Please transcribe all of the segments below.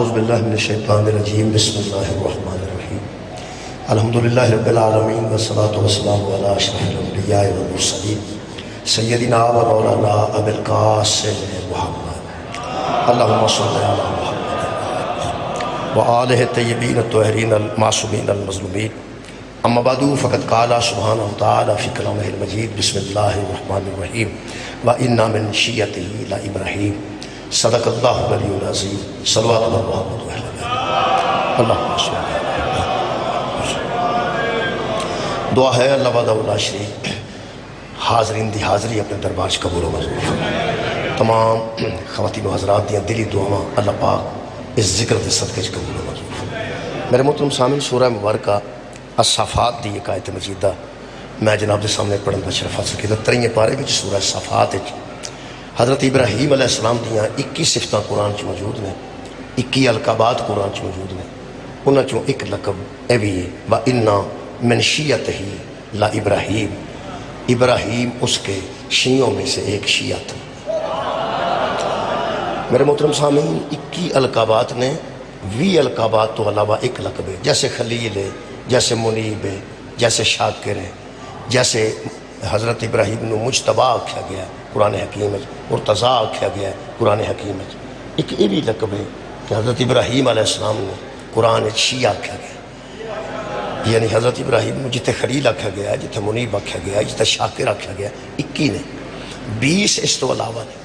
اعوذ باللہ من الشیطان الرجیم بسم اللہ الرحمن الرحیم الحمدللہ رب العالمین والصلاة والسلام علی اشرف الانبیاء والمرسلین سیدنا و مولانا ابی القاسم محمد اللہم صلی علی محمد وآلہ الطیبین الطاہرین المعصومین المظلومین اما بعد فقد قال سبحانہ وتعالی فی کلامہ المجید بسم اللہ الرحمن الرحیم وَإِنَّا مِن شِيَّتِهِ لَإِبْرَاهِيمَ صدق اللہ العلی العظیم صلوات اللہ محمد و اللہم صلی اللہ دعا ہے اللہ وحدہ لا شریک حاضرین دی حاضری اپنے دربار سے قبول و منظور تمام خواتین و حضرات دیاں دلی دعاواں اللہ پاک اس ذکر دے صدقے چ قبول و منظور میرے محترم سامعین سورہ مبارکہ الصافات دی ایک آیت مجیدہ میں جناب دے سامنے پڑھن دا شرف حاصل کیتا 23 پارے وچ سورہ الصافات وچ حضرت ابراہیم علیہ السلام دیاں 21 صفتاں قرآن چ موجود نے 21 القابات قرآن چ موجود نے انہاں چوں ایک لقب اے بھی ہے وَإِنَّا مِن شِيَّتِهِ لَإِبْرَاهِيمَ ابراہیم اس کے شیعوں میں سے ایک شیعہ تھا میرے محترم سامعین 21 القابات نے 20 القابات تو علاوہ ایک لقب ہے جیسے خلیل ہے جیسے منیب ہے جیسے شاکر ہے جیسے حضرت ابراہیم نو مجتبی آکھیا گیا ہے قرآن حکیم ہے مرتضیٰ آکھیا گیا ہے قرآن حکیم ہے ایک یہ بھی لقب ہے کہ حضرت ابراہیم علیہ السلام نے قرآن شیعہ آکھیا گیا یعنی حضرت ابراہیم نو جتے خلیل آکھیا گیا ہے جتے منیب آکھیا گیا ہے جتے شاکر آکھیا گیا ہے 21 نے 20 اس تو علاوہ نے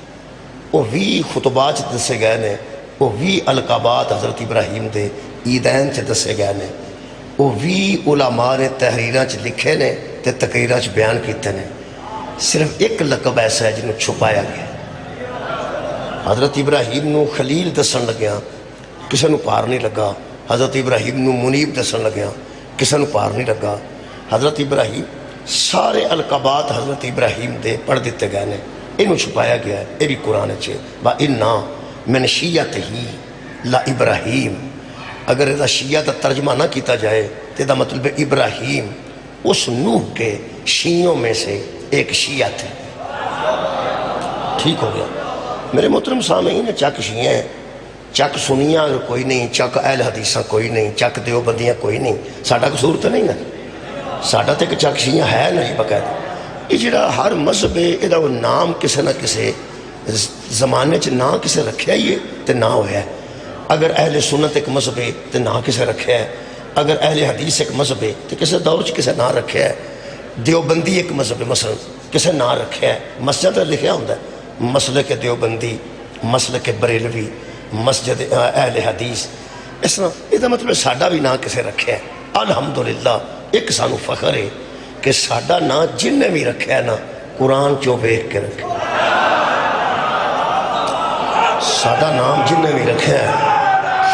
وہ 20 خطبات دسے گئے نے وہ 20 القابات حضرت ابراہیم دے عیدین چ دسے گئے نے وہ 20 علماء نے تحریراں چ لکھے نے تے تقریراں چ بیان کیتے نے صرف ایک لقب ایسا ہے جنہوں چھپایا گیا حضرت ابراہیم نو خلیل دسن لگیا کسے نو پار نہیں لگا حضرت ابراہیم نو منیب دسن لگیا کسے نو پار نہیں لگا حضرت ابراہیم سارے القابات حضرت ابراہیم دے پڑھ دیتے گئے نے انہوں چھپایا گیا ہے یہ بھی قرآن چھے وَإِنَّا مِن شِيَّتِهِ لَإِبْرَاهِيمَ اگر یہ شیعہ کا ترجمہ نہ کیتا جائے تو یہ مطلب ابراہیم اس نوح کے شیعوں میں سے ایک شیعہ تھے ٹھیک ہو گیا میرے محترم سامعین چک شیعہ ہیں چک سنیاں اگر کوئی نہیں چک اہل حدیثاں کوئی نہیں چک دیوبندیاں کوئی نہیں ساڈا قصور تو نہیں نا ساڈا تو ایک چک شیعہ ہے نہیں باقاعدہ یہ جڑا ہر مذہب ہے یہ وہ نام کسے نہ کسے زمانے چ نہ کسے رکھیا ہی ہے تو نہ ہوا ہے اگر اہل سنت ایک مذہب ہے تو نہ کسے رکھیا ہے اگر اہل حدیث ایک مذہب ہے تو کسے دور چ کسے نہ رکھیا ہے دیوبندی ایک مذہب ہے مثلا کسے نہ رکھیا ہے مسجد لکھیا ہوتا ہے مسلک دیوبندی مسلک بریلوی مسجد اہل حدیث اس طرح یہ مطلب ساڈا بھی نہ کسے رکھیا ہے الحمدللہ ایک سانو فخر ہے کہ ساڈا نہ جن نے بھی رکھیا ہے نا قرآن چوں ویکھ کے رکھیا ساڈا نام جن نے بھی رکھیا ہے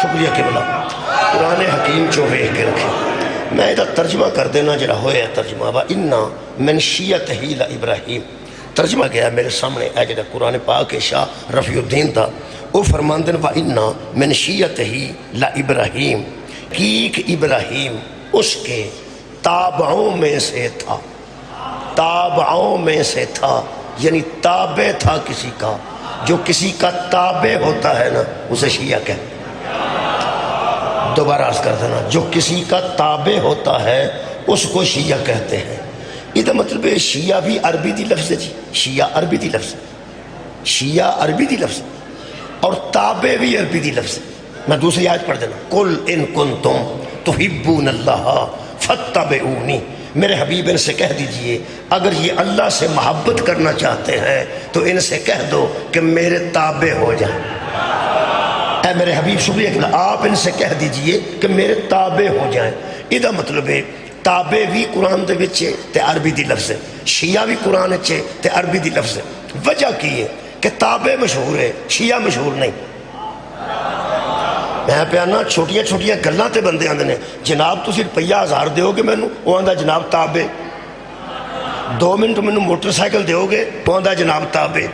شکریہ کہ بلا قرآن حکیم چوں ویکھ کے رکھے میں یہ ترجمہ کر دینا جڑا ہویا ہے ترجمہ وَإِنَّا مِن شِيَّتِهِ لَإِبْرَاهِيمَ ترجمہ کیا ہے میرے سامنے ہے جڑا قرآن پاک شاہ رفیع الدین تھا وہ فرماندے ہیں وَإِنَّا مِن شِيَّتِهِ لَإِبْرَاهِيمَ کہ ابراہیم اس کے تابعوں میں سے تھا تابعوں میں سے تھا یعنی تابع تھا کسی کا جو کسی کا تابع ہوتا ہے نا اسے شیعہ کہتے ہیں دوبارہ عرض کر دینا جو کسی کا تابع ہوتا ہے اس کو شیعہ کہتے ہیں یہ مطلب ہے شیعہ بھی عربی دی لفظ ہے جی شیعہ عربی دی لفظ شیعہ عربی دی لفظ اور تابع بھی عربی دی لفظ میں دوسری آیت پڑھ دینا قُلْ إِن كُنْتُمْ تُحِبُّونَ اللَّهَ فَاتَّبِعُونِي میرے حبیب ان سے کہہ دیجئے اگر یہ اللہ سے محبت کرنا چاہتے ہیں تو ان سے کہہ دو کہ میرے تابع ہو جائیں اے میرے حبیب شکریہ کہ آپ ان سے کہہ دیجئے کہ میرے تابع ہو جائیں یہ مطلب ہے تابع بھی قرآن دے وچے تے عربی دی لفظ ہے شیعہ بھی قرآن چے تے عربی دی لفظ ہے وجہ کی ہے کہ تابع مشہور ہے شیعہ مشہور نہیں میں پیانا چھوٹیاں چھوٹیاں گلاں تے بندے آندے نے جناب تسی روپیہ 1000 دیو گے مینوں وہ آندا جناب تابع 2 منٹ مینوں موٹر سائیکل دیو گے وہ آندا جناب تابع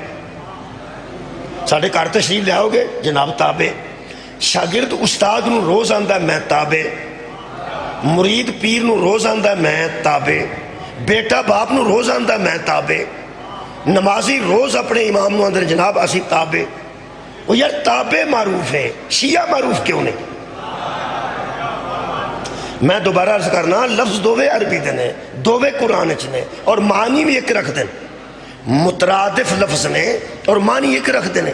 ساڑھے گھر تشریف لے آؤ گے جناب تابع شاگرد استاد نو روز آندا میں تابع مرید پیر نو روز آندا میں تابع بیٹا باپ نو روز آندا میں تابع نمازی روز اپنے امام نو آندا جناب اسی تابع وہ یار تابع معروف ہے، شیعہ معروف کیوں نہیں؟ میں دوبارہ عرض کرنا، لفظ دووے عربی دنے، دووے قرآن چنے، اور معنی بھی ایک رکھ دیں، مترادف لفظ نے اور معنی ایک رکھ دینے۔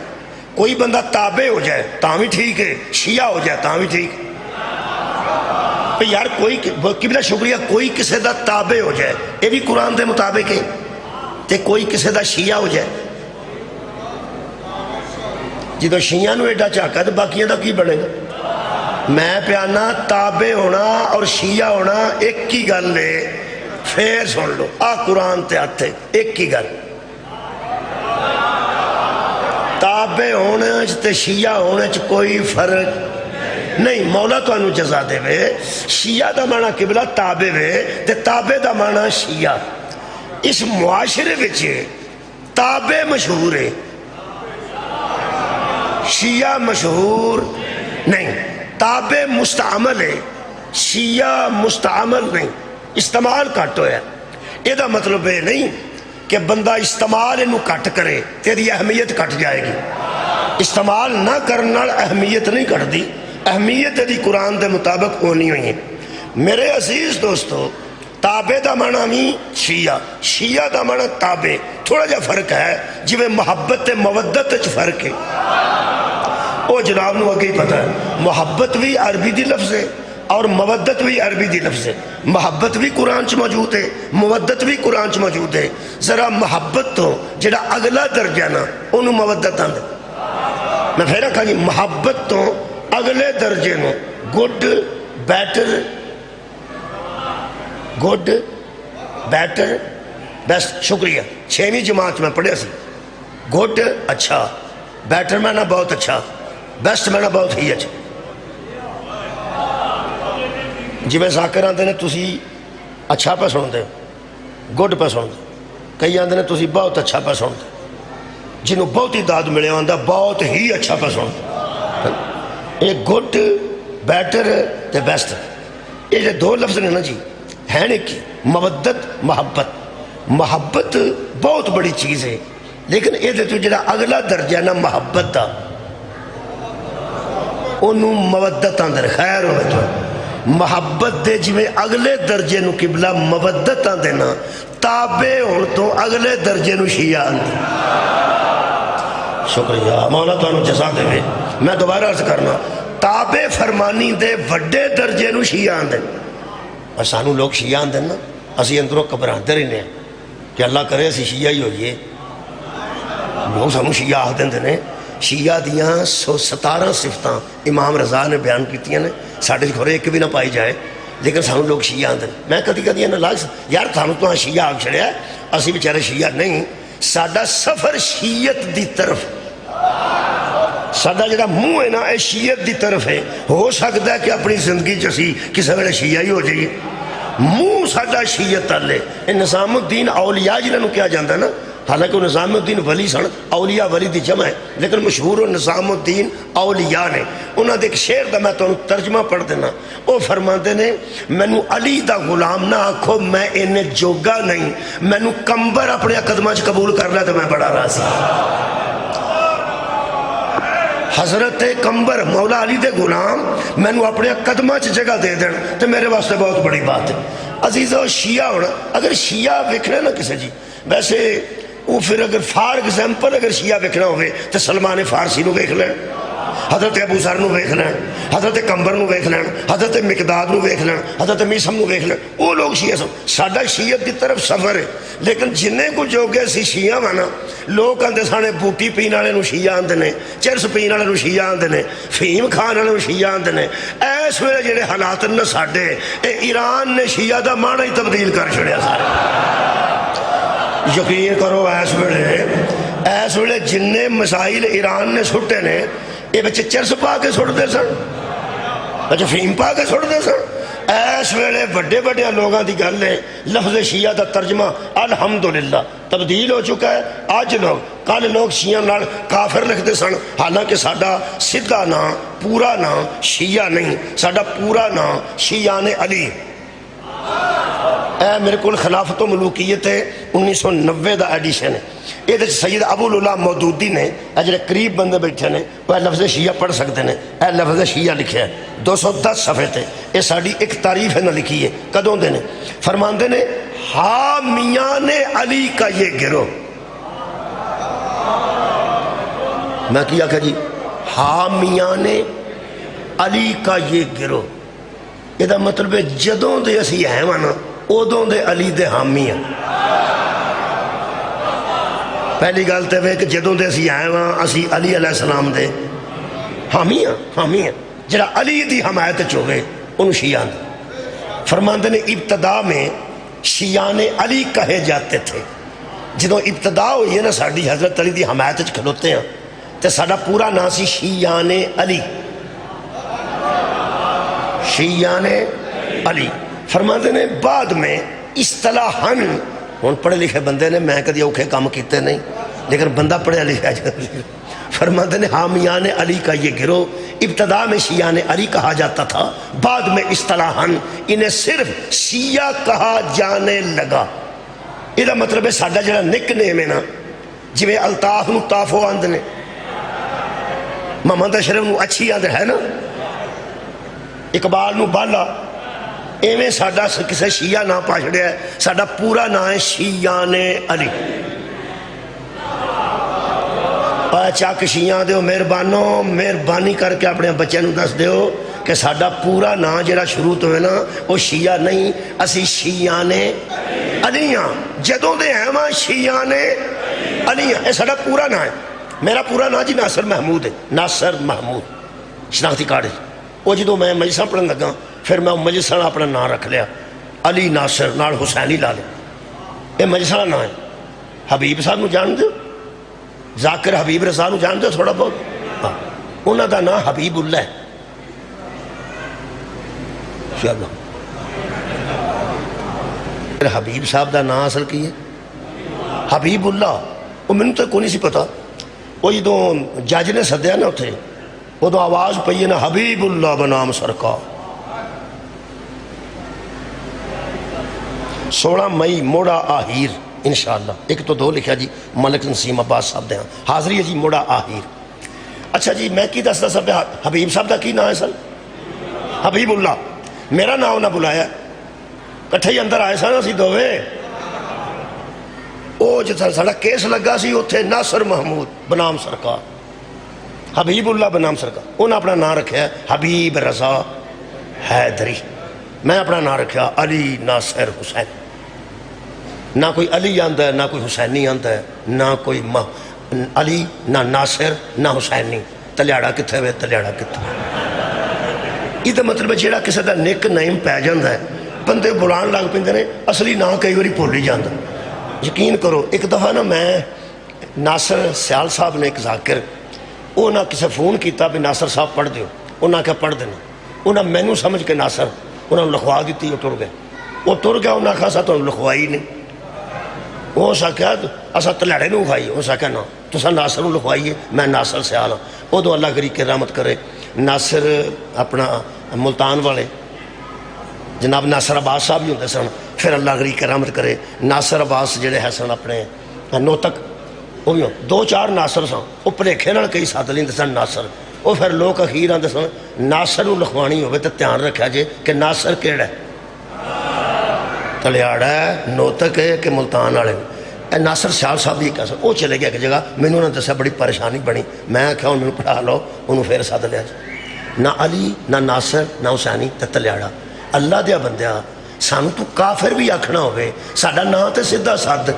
کوئی بندہ تابع ہو جائے تاں بھی ٹھیک ہے، شیعہ ہو جائے تاں بھی ٹھیک ہے۔ یار کوئی قبلہ شکریہ، کوئی کسے دا تابع ہو جائے یہ بھی قرآن دے مطابق ہے، تے کوئی کسے دا شیعہ ہو جائے، جدو شیعہ نو ایڈا چاکا تو باقیاں دا کی بنے گا؟ میں پیانا تابع ہونا اور شیعہ ہونا ایک کی گل ہے، پھر سن لو آ قرآن تے آتے ایک کی گل، تابع ہونے تے شیعہ ہونے کوئی فرق نہیں۔ مولا تو انو جزا دے وے، شیعہ دا معنی قبلہ تابع وے تے تابع دا معنی شیعہ۔ اس معاشرے وچے تابع مشہور ہے، شیعہ مشہور نہیں۔ تابع مستعمل ہے، شیعہ مستعمل نہیں، استعمال کٹ ہویا۔ یہ دا مطلب ہے نہیں کہ بندہ استعمال انو کٹ کرے تیری اہمیت کٹ جائے گی، استعمال نہ کرنا اہمیت نہیں کٹ دی، اہمیت دی قرآن دے مطابق ہونی ہوئی ہے۔ میرے عزیز دوستو، تابع دا معنی بھی شیعہ، شیعہ دا معنی تابع، تھوڑا جا فرق ہے، جی میں محبت تے موddت چ فرق ہے۔ او جناب نو اگے ہی پتہ ہے، محبت بھی عربی دی لفظ ہے اور مودت بھی عربی دی لفظ ہے۔ محبت بھی قرآن چ موجود ہے، مودت بھی قرآن چ موجود ہے۔ ذرا محبت تو جڑا اگلا درجہ نا انہوں مودت آندے، میں پھر کہا جی محبت تو اگلے درجے نو good better, good better best, شکریہ، 6ویں جماعت میں پڑھیا سی، گڈ اچھا، بیٹر میں نا بہت اچھا، بیسٹ میں نا بہت ہی اچھا۔ جی میں ذاکر آندے نے تسی اچھا پہ سن دے، گڈ پہ سن دے، کئی آندے نے تسی بہت اچھا پہ سن دے، جنہوں بہت ہی داد ملے آندہ بہت ہی اچھا پہ سن دے۔ ایک گڈ بیٹر تے بیسٹ، یہ دو لفظ نے نا جی ہیں ایک ہی، مودت محبت۔ محبت بہت بڑی چیز ہے، لیکن یہ تو جڑا اگلا درجہ نا محبت دا انہوں مودت اندر خیر ہوئے تو محبت دے جی میں اگلے درجے نو قبلہ مودت اندر نا، تابع ہون تو اگلے درجے نو شیعہ اندر۔ شکریہ مولا تو انہوں جزا دے وے۔ میں دوبارہ عرض کرنا، تابع فرمانی دے وڈے درجے نو شیعہ اندر، اور سانو لوگ شیعہ اندر نا اسی اندروں قبران در انہیں کہ اللہ کرے اسی شیعہ ہی ہوئیے، لوگ سانو شیعہ آہ دیں دینے۔ شیعہ دیاں 117 صفتاں امام رضا نے بیان کیتیاں نے، ساڑھے کھورے ایک بھی نہ پائی جائے، لیکن سانو لوگ شیعہ آندے۔ میں کدی کدی نہ لاگ یار سانو تو شیعہ آگ چھڑیا ہے، اسی بیچارے شیعہ نہیں۔ ساڈا سفر شیعت دی طرف، ساڈا جڑا منہ ہے نا اے شیعت دی طرف ہے۔ ہو سکتا ہے کہ اپنی زندگی چسی کسی ویلے شیعہ ہی ہو جائیے، منہ ساڈا شیعت والے۔ نظام الدین اولیاء جنہوں کیا جاندہ نا، حالانکہ وہ نظام الدین ولی سن، اولیاء ولی دی جمع ہے، لیکن مشہور و نظام الدین اولیاء نے۔ انہاں دے ایک شعر دا میں تو ترجمہ پڑھ دینا، وہ فرماندے نے مینو علی دا غلام نہ آکھو میں انہیں جوگا نہیں، مینو کمبر اپنے قدمہ چ قبول کر لیا تو میں بڑا راضی۔ حضرت کمبر مولا علی دے غلام مینو اپنے قدمہ چ جگہ دے دین تو میرے واسطے بہت بڑی بات ہے۔ عزیزو شیعہ ہونا، اگر شیعہ وکھنے نا کسی جی، ویسے وہ پھر اگر فار ایگزامپل اگر شیعہ ویکھنا ہوئے تو سلمان فارسی نو ویکھ لین، حضرت ابو ذر نو ویکھ لین، حضرت کمبر نو ویکھ لین، حضرت مقداد نو ویکھ لین، حضرت میسم نو ویکھ لین، وہ لوگ شیعہ سن۔ ساڈا شیعت کی طرف سفر ہے، لیکن جنہیں کو جو گئے سی شیعہ وانا لوگ آندے سانے بوٹی پین والے نو شیعہ آندے نے، چرس پین والے نو شیعہ آندے نے، فہیم کھان والے نو شیعہ آندے نے۔ ایس ویلے جڑے حالات نے ساڈے، اے ایران نے شیعہ دا معنی ہی تبدیل کر چھڑیا سارے۔ یقین کرو ایس ویلے جننے مسائل ایران نے سٹے نے، یہ بچے چرس پا کے سٹ دے سن، بچے فیم پا کے سٹ دے سن۔ ایس ویلے بڑے بڑے لوگاں دی گل ہے، لفظ شیعہ دا ترجمہ الحمدللہ تبدیل ہو چکا ہے۔ آج لوگ کل لوگ شیعہ نال کافر لکھتے سن، حالانکہ ساڈا سیدھا نام پورا نام شیعہ نہیں، ساڈا پورا نام شیعان علی۔ اے میرے کول خلافت و ملوکیت ہے، 1990 کا ایڈیشن ہے. یہ سید ابو العلا مودودی نے جڑے قریب بندے بیٹھے نے وہ لفظ شیعہ پڑھ سکتے ہیں. اے لفظ شیعہ لکھا ہے 210 صفحے تے. یہ ساری ایک تعریف ہے نہ لکھی ہے. کدوں دے نے فرماندے نے حامیان علی کا یہ گروہ. میں کیا کہ جی حامیان علی کا یہ گروہ. یہ مطلب ہے جدوں دے اسی ہیں نا ادوں دے علی دے حامی ہیں. پہلی گل تو ہے کہ جدوں دے اسی آئے ہاں اسی علی علیہ السلام دے حامی ہیں. جڑا علی دی حمایت چوہے انہوں شیعہ دے. فرماندے نے ابتدا میں شیعان علی کہے جاتے تھے. جدوں ابتدا ہوئی ہے نا ساڑی حضرت علی دی حمایت کھلوتے ہیں تو ساڑا پورا نام سی شیعان علی. شیعان علی. فرماندے نے بعد میں اصطلاحاً ہوں پڑھے لکھے بندے نے میں کدی اوکھے کام کیتے نہیں لیکن بندہ پڑھیا لکھا جائے. فرماتے ہیں حامیان علی کا یہ گروہ ابتدا میں شیعان علی کہا جاتا تھا بعد میں اصطلاحاً انہیں صرف شیعہ کہا جانے لگا. یہ مطلب ہے ساڈا جڑا نک نیم ہے نا جویں الطاف نو طافو آندے نے محمد اشرف نو اچھی آندے ہے نا اقبال نو بالا ایویں ساڈا کسے شیعہ نہ پاچھڑیا ہے. ساڈا پورا نام ہے شیعان علی. چاک شیعہ دیو مہربانی کر کے اپنے بچے نو دس دیو کہ ساڈا پورا نام جڑا شروع تو ہے نا وہ شیعہ نہیں اسی شیعان علی ہاں. جدوں دے ہیں وہاں شیعان علی ہاں. یہ ساڈا پورا نام ہے. میرا پورا نام جی ناصر محمود ہے. ناصر محمود شناختی کارڈ ہے. وہ جدوں میں مجلساں پڑھن لگا پھر میں مجلس اپنا نام رکھ لیا علی ناصر نال حسینی لا لیا. یہ مجلس کا نام ہے. حبیب صاحب نو جان دو ذاکر حبیب رضا نو جان دو تھوڑا بہت. انہوں دا نام حبیب اللہ ہے. حبیب صاحب دا نام اصل کی ہے حبیب اللہ. وہ میں تو کوئی نہیں سی پتا. وہ جدوں جج نے سدیا نا اتنے ادو آواز پئی ہے نا حبیب اللہ بنام سرکار. 16 مئی موڑا آہیر انشاءاللہ. ایک تو 2 لکھا جی ملک نسیم عباس صاحب دے ہاں حاضری ہے جی موڑا آہیر. اچھا جی میں کی دستا سب حبیب صاحب دا کی نام ہے سر حبیب اللہ. میرا نام نہ بلایا کٹھے ہی اندر آئے سن اسی دووے. او جتا ساڑا کیس لگا سی اتھے ناصر محمود بنام سرکار حبیب اللہ بنام سرکار. انہوں اپنا نام رکھا ہے حبیب رضا حیدری. میں اپنا نام رکھا علی ناصر حسین. نہ کوئی علی آندا ہے نہ کوئی حسینی آندا ہے نہ کوئی علی نہ ناصر نہ حسینی. تلیاڑا کتھے وے تلیاڑا کتھے. یہ مطلب جیڑا کسی دا نک نیم پی جاندہ ہے بندے بلان لگ پیندے نے اصلی نام کئی باری بھول ہی جاندہ. یقین کرو ایک دفعہ نا میں ناصر سیال صاحب نے ایک ذاکر وہ نہ کسی فون کیتا بھی ناصر صاحب پڑھ دیو. انہاں کہا پڑھ دینا. انہاں مینوں سمجھ کے ناصر انہوں نے لکھوا دیتی. وہ ٹر گئے. وہ ٹر گیا. انہاں کہا سا تو لکھوائی نہیں. وہ سا کہا اسا تلیڑے نو کھائی. وہ سا کہا نا تو سا ناصر نو لکھوائیے میں ناصر سیال ہاں. وہ تو اللہ غریب کے رحمت کرے ناصر اپنا ملتان والے جناب ناصر عباس صاحب بھی ہوتے سن. پھر اللہ غریب کے رحمت کرے ناصر عباس جڑے ہے سن اپنے نوتک وہ بھی 2-4 ناصر سن. وہ پریکھے نال کئی ساتھ لیندے سن ناصر. وہ پھر لوگ اخیر آتے سن ناصر نو لکھوانی ہوئے تو دھیان رکھا جے کہ ناصر کیڑا ہے تلیاڑا ہے نوتک ہے کہ ملتان والے. ناصر سیال صاحب بھی کہا سن. وہ چلے گیا ایک جگہ مینوں انہوں نے دسیا بڑی پریشانی بنی. میں آخیا انہوں نے پڑھا لو انہوں پھر ساتھ لیا جائے. نہ علی نہ ناصر نہ حسینی تے تلیاڑا. اللہ دیا بندیا سانو تو کافر بھی آکھنا ہوئے ساڈا نام تے سیدھا سد.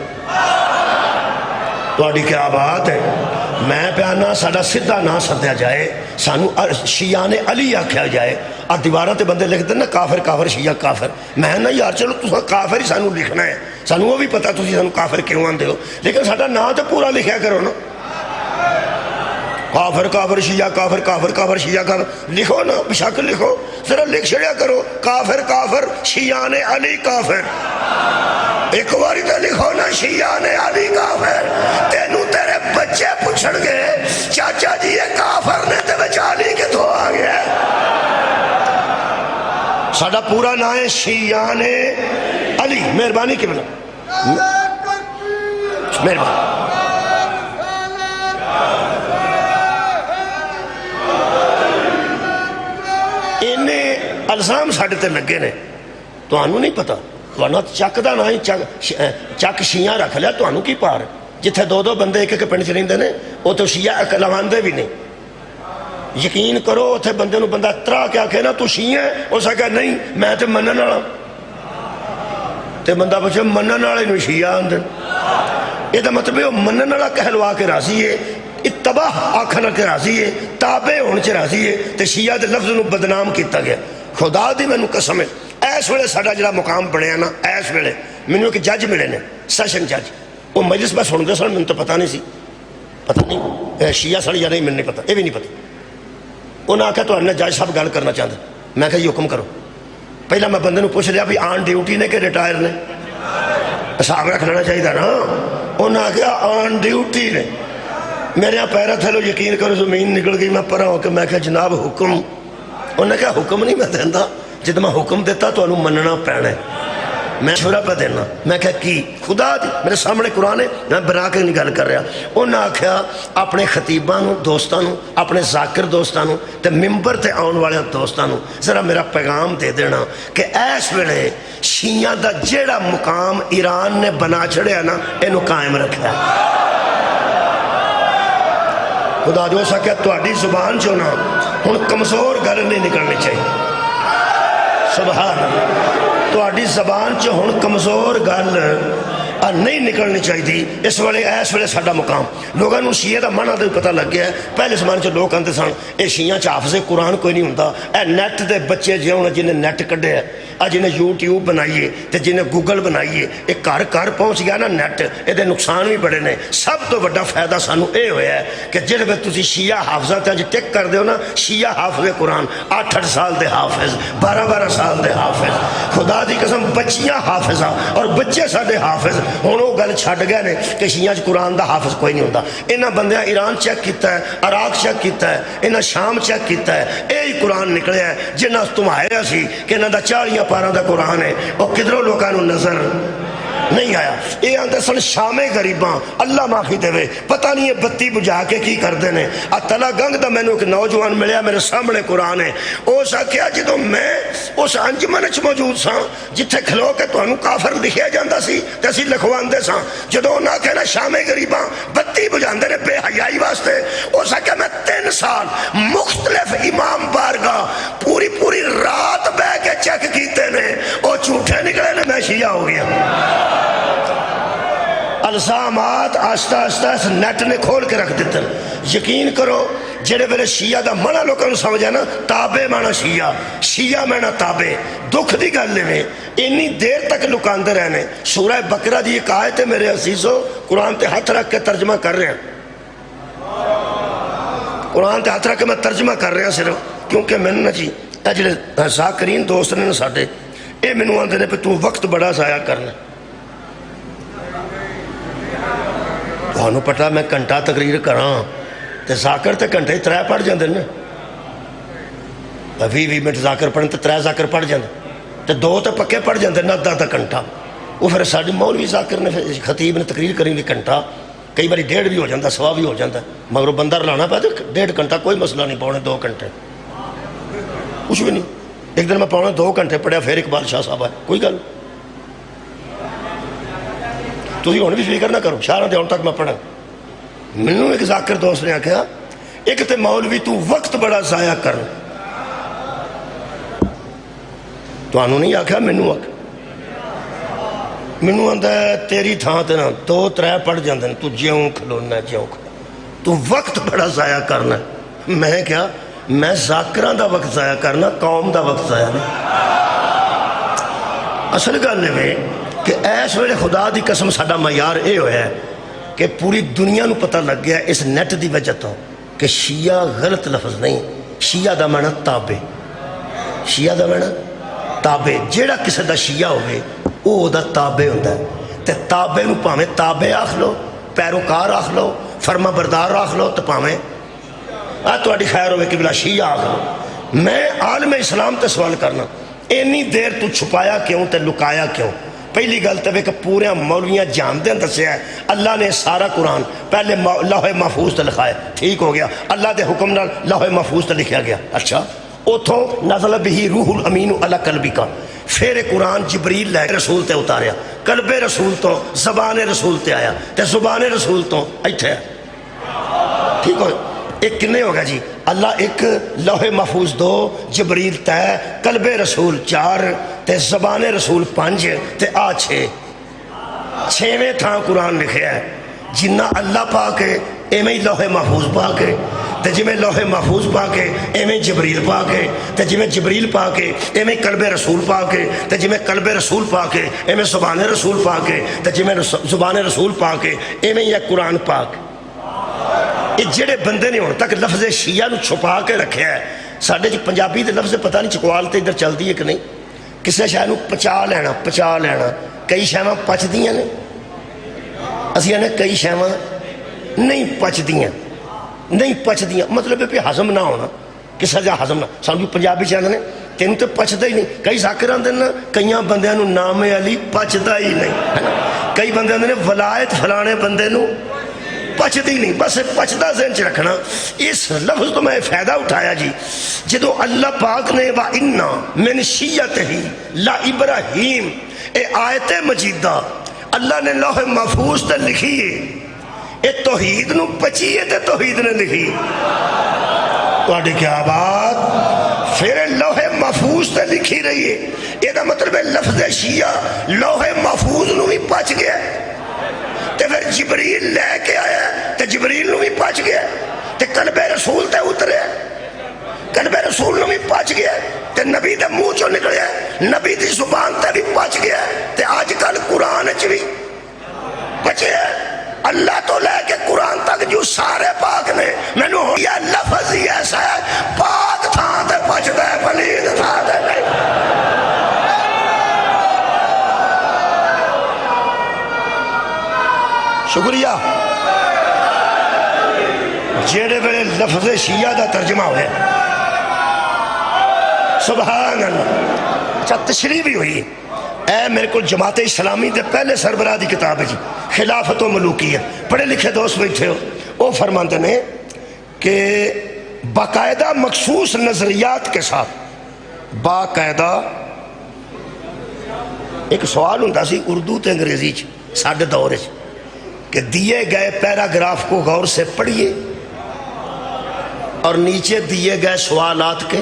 تہاڈی کیا بات ہے. میں پیانا ساڈا سیدھا نام سدیا جائے سانو شیعان علی آکھیا جائے. اور دیواراں تے بندے لکھ دیں نا کافر کافر شیعہ کافر. میں نا یار چلو تساں کافر ہی سانو لکھنا ہے. سانو وہ بھی پتہ تسی سانو کافر کیوں آندے ہو لیکن ساڈا نام تے پورا لکھیا کرو نا. کافر کافر شیعہ کافر کافر کافر شیعہ کافر لکھو نا بشک لکھو. ذرا لکھ چھڑیا کرو کافر کافر شیعان علی کافر. ایک باری تو لکھو نا شیعان علی کافر. تینوں تیرے بچے پوچھن گے چاچا جی یہ کافر نے تے وچ علی کتھوں آ گیا. ساڈا پورا نام ہے شیعان علی. مہربانی کی بلا مہربانی الزام ساڈے تے لگے نے تانوں نہیں پتا تہاڈا چک دا نام ہی چک شیعہ رکھ لیا تانوں کی پار جتھے دو دو بندے ایک ایک پنڈ چ رہندے نے وہ تو شیعہ اکلواندے بھی نہیں یقین کرو اتنے بندے نو بندہ ترا کے آکھے نا تو شیعہ ہے اس آکھے نہیں میں تے منن والا تے بندہ پوچھے منن والے نو شیعہ آندے یہ مطلب ہے وہ منن والا کہلوا کے راضی ہے اتباع آکھنا کے راضی ہے تابع ہونے چ راضی ہے تے شیعہ دے لفظ نو بدنام کیتا گیا خدا دی مینوں قسم ہے اس ویلے ساڈا جڑا مقام بنیا نا اس ویلے مینوں ایک جج ملے نے سیشن جج وہ مجلس میں سنتے سن مینوں تو پتہ نہیں سی پتہ نہیں شیعہ سن یا نہیں مینوں نہیں پتہ یہ بھی نہیں پتہ انہاں آکھیا تہاڈے جج صاحب گل کرنا چاہتے میں کہا جی حکم کرو پہلا میں بندے نو پوچھ لیا بھی آن ڈیوٹی نے کہ ریٹائر نے حساب رکھ لینا چاہیے نا انہاں آکھیا آن ڈیوٹی نے میرے یہاں پیرا تھلو یقین کرو زمین نکل گئی میں پرا ہو کے میں کہا جناب حکم انہیں کہا حکم نہیں میں دینا جب میں حکم دیتا تو انہوں مننا پینا ہے میں شورا پہ دینا میں کہا کی خدا دی میرے سامنے قرآن ہے میں بنا کے نہیں گل کر رہا انہوں نے آکھیا اپنے خطیبانوں دوستانوں اپنے ذاکر دوستانوں تے ممبر تے آن والے دوستانوں ذرا میرا پیغام دے دینا کہ ایس ویلے شیعہ دا جیڑا مقام ایران نے بنا چھڑیا نا انہوں قائم رکھا خدا جو سکیا تہاڈی زبان چوں نا ہن کمزور گل نہیں نکلنی چاہیے سبحان اللہ تہاڈی زبان چوں ہن کمزور گل نہیں نکلنی چاہیے اس ویلے ساڈا مقام لوگوں کو شیعہ دا معنی تو پتہ لگ گیا ہے پہلے زمانے چ لوگ کہتے سن یہ شیعہ چ حافظ قرآن کوئی نہیں ہوندا اے نیٹ دے بچے جیوں جنہیں نیٹ کڈیا جنہیں یوٹیوب بنائیے تے جنہیں گوگل بنائیے یہ گھر گھر پہنچ گیا نا نیٹ یہ نقصان بھی بڑے نے سب تو بڑا فائدہ سانو یہ ہوا ہے کہ جہاں میں تسی شیعہ حافظاں تے اج ٹک کر دیو نا شیعہ حافظ قرآن 8-8 سال دے حافظ 12-12 سال دے حافظ خدا دی قسم بچیاں حافظاں اور بچے ساڈے حافظ ہوں وہ گل چھڈ گئے نے کہ شیعہ قرآن دا حافظ کوئی نہیں ہوتا انہاں بندیاں ایران چیک کیتا ہے عراق چیک کیتا ہے انہاں شام چیک کیتا ہے یہی قرآن نکلیا ہے جنہاں تمہارا سی کہ انہاں دا 40 پاراں دا قرآن ہے اور کدھروں لوگوں نظر نہیں آیا یہ آتے سن شام غریباں اللہ معافی دے پتہ نہیں ہے بتی بجھا کے کی کر دینے تلا گنگ دا میں نے ایک نوجوان ملیا میرے سامنے قرآن ہے اس آکھیا جدوں میں اس انجمن وچ موجود ساں جتھے کھلو کے تانوں کافر لکھیا جاندا سی تے اسی لکھواندے ساں جدوں انہاں آکھیا نا شام غریباں بتی بجھاندے نے بے حیائی واسطے اس آکھیا میں 3 سال مختلف امام بارگاہ پوری رات بہ کے چیک کیتے نے وہ جھوٹے نکلے نے میں شیعہ ہو گیا الزامات آہستہ آہستہ اس نیٹ نے کھول کے رکھ دیتے یقین کرو جڑے ویلے شیعہ دا منع لوگوں نے سمجھا نا تابع مانا شیعہ مانا تابع دکھ دی گل میں انی دیر تک لکاندے رہنے سورہ بقرہ دی ایک آیت ہے میرے عزیزو قرآن تے ہاتھ رکھ کے ترجمہ کر رہے ہیں قرآن تے ہاتھ رکھ کے میں ترجمہ کر رہا صرف کیونکہ میں نے جی جڑے ذاکرین دوست نے ساڈے اے مینوں آندے نے پہ تو وقت بڑا ضائع کرنا تھانوں پتا میں گھنٹہ تقریر کراں تے ذاکر تے گھنٹے 3 پڑھ جاندے نے 20 منٹ ذاکر پڑھن تے 3 ذاکر پڑھ جاندے تے 2 تے پکے پڑھ جاندے نے آدھا گھنٹہ وہ پھر ساڈے مولوی ذاکر نے خطیب نے تقریر کریں گے گھنٹہ کئی باری 1.5 بھی ہو جاتا 1.25 بھی ہو جاتا مگر وہ بندہ لانا پہ 1.5 گھنٹہ کوئی مسئلہ نہیں پونے 2 گھنٹے کچھ بھی نہیں ایک دن میں پونے 2 گھنٹے پڑھیا پھر اقبال شاہ صاحب آئے کوئی گل تھی ہوں بھی فکر نہ کرو شاہ دے ہوں تک میں پڑھا مینوں ایک ذاکر دوست نے آکھیا ایک تے مولوی تو وقت بڑا ضائع کر تانوں نہیں آکھیا مینوں آکھیا مینوں آندا ہے تیری تھاں تے نا 2-3 پڑھ جاندے نے تو جیوں کھلونا جیوں تو وقت بڑا ضائع کرنا میں کیا میں ذاکراں دا وقت ضائع کرنا قوم دا وقت ضائع نہیں اصل گل ہے کہ ایس ویلے خدا دی قسم ساڈا معیار یہ ہوا ہے کہ پوری دنیا نو پتہ لگ گیا اس نیٹ دی وجہ تو کہ شیعہ غلط لفظ نہیں شیعہ دا معنی تابع شیعہ دا معنی تابع جیڑا کسی دا شیعہ ہوئے وہ دا تابع ہوتا ہے تے تابع نو پاویں تابع آکھ لو پیروکار آکھ لو فرما بردار آکھ لو تو پاویں تہاڈی خیر ہوئے کہ بلا شیعہ آکھ لو میں عالم اسلام تے سوال کرنا اینی دیر تو چھپایا کیوں تے لکایا کیوں پہلی گل تو کہ پورے مولویاں جاندے دسیا ہے اللہ نے سارا قرآن پہلے لوح محفوظ تے لکھا ہے، ٹھیک ہو گیا، اللہ دے حکم نال لوح محفوظ تے لکھیا گیا، اچھا اتھوں نزل بہ روح الامین علی قلبک، پھر قرآن جبریل لے رسول تے اتاریا، قلب رسول تو زبان رسول تے آیا، تے زبان رسول تو ایتھے ہے، ٹھیک ہو، ایک کنے ہو گیا جی، اللہ ایک، لوح محفوظ 2، جبریل تے، قلب رسول 4، تے زبان رسول 5، تے 6، 6ویں تھا قرآن لکھے ہے، جنہ اللہ پاک ہے ایویں لوح محفوظ پاک ہے، تے جویں لوح محفوظ پاک ہے ایویں جبریل پاک ہے، تے جویں جبریل پاک ہے ایویں قلب رسول پاک ہے، تے جویں قلب رسول پاک ہے ایویں زبان رسول پاک ہے، تے جویں زبان رسول پاک ہے ایویں یہ قرآن پاک۔ یہ جڑے بندے نے ہن تک لفظ شیعہ نو چھپا کے رکھیا ہے، ساڈے چ پنجابی دے لفظ پتہ نہیں چکوال تے ادھر چلدی ہے کہ نہیں، کسے شے نو پچا لینا، کئی شیواں پچدیاں نے، اسی نے کئی شیواں نہیں پچدیاں، مطلب ہے کہ ہضم نہ ہونا، کسے جا ہضم نہ، سانو پنجابی چاہتے ہیں تینوں تو پچدا ہی نہیں، کئی ذاکر آندے نا کئیاں بندیاں نو نام علی پچدا ہی نہیں ہے نا، کئی بندے آندے نے ولایت فلانے بندے نو پچدی نہیں، بس پچدا ذہن چ رکھنا۔ اس لفظ تو میں فائدہ اٹھایا جی، جدو اللہ پاک نے وَإِنَّ مِن شِيَّتِهِ لَإِبْرَاهِيمَ، اے آیت مجیدہ اللہ نے لوح محفوظ تے لکھی ہے، اے توحید نو پچی ہے تے توحید نے لکھی، تواڈی کیا بات، پھر لوح محفوظ تے لکھی رہی ہے، یہ دا مطلب ہے لفظ شیعہ لوح محفوظ نو بھی پچ گیا، تے پھر جبریل لے کے آیا تے جبریل نو بھی پچ گیا، تے قلب رسول تے اترے، قلب رسول نو بھی پچ گیا، تے نبی دے منہ چوں نکلیا، نبی دی زبان تے بھی پچ گیا، تے آج کل قرآن چ بھی بچے اللہ تو لے کے قرآن تک جو سارے پاک نے، میں نے یہ لفظ ہی ایسا ہے، پاک تھا تے پچدا ہے، پلید تھا تے نہیں۔ شکریہ، جیڑے بڑے لفظ شیعہ دا ترجمہ ہوئے، سبحان اللہ، اچھا تشریح بھی ہوئی، اے میرے کو جماعت اسلامی دے پہلے سربراہ دی کتاب ہے جی، خلافت و ملوکیت، پڑھے لکھے دوست بیٹھے ہو، وہ فرماتے ہیں کہ باقاعدہ مخصوص نظریات کے ساتھ، باقاعدہ ایک سوال ہوتا سی اردو تے انگریزی ساڈے دور کہ دیے گئے پیراگراف کو غور سے پڑھیے اور نیچے دیے گئے سوالات کے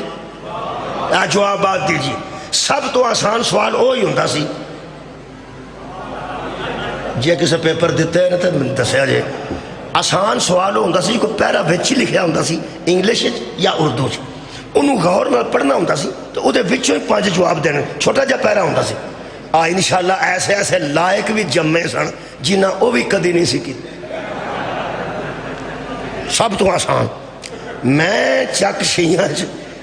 جوابات دیجیے، سب تو آسان سوال وہی ہوتا سی، جی کسی پیپر دیتے ہیں تو دسیا جائے، آسان سوال ہوتا سی، کوئی پیرا وچ ہی لکھیا ہوتا سی انگلش یا اردو چ، انہوں غور نال پڑھنا ہوتا سی تو وہ وچوں ہی 5 جواب دینے، چھوٹا جا پیرا ہوتا سی، انشاءاللہ ایسے ایسے لائق بھی جمے سن جنہ وہ بھی کدی نہیں سکی، سب تو آسان۔ میں چک شیعہ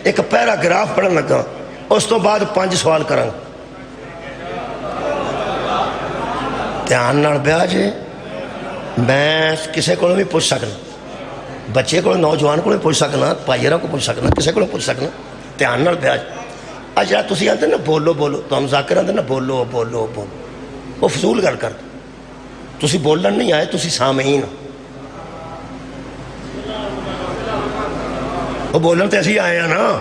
ایک پیراگراف پڑھن لگا، اس تو بعد 5 سوال کروں، دھیان نال بیاہ جے، میں کسے کو بھی پوچھ سکنا، بچے کو نوجوان کو پوچھ سکنا، پائیرہ کو پوچھ سکنا، کسے کو پوچھ سکنا، دھیان نال بیاہ جے۔ اچھا تسی آتے نا بولو بولو، تو ہم ذاکر آتے نا بولو بولو بولو، وہ فضول گل کر، تسی بولن نہیں آئے، تسی سامعین ہو، وہ بولن تے اسی آئے ہیں نا،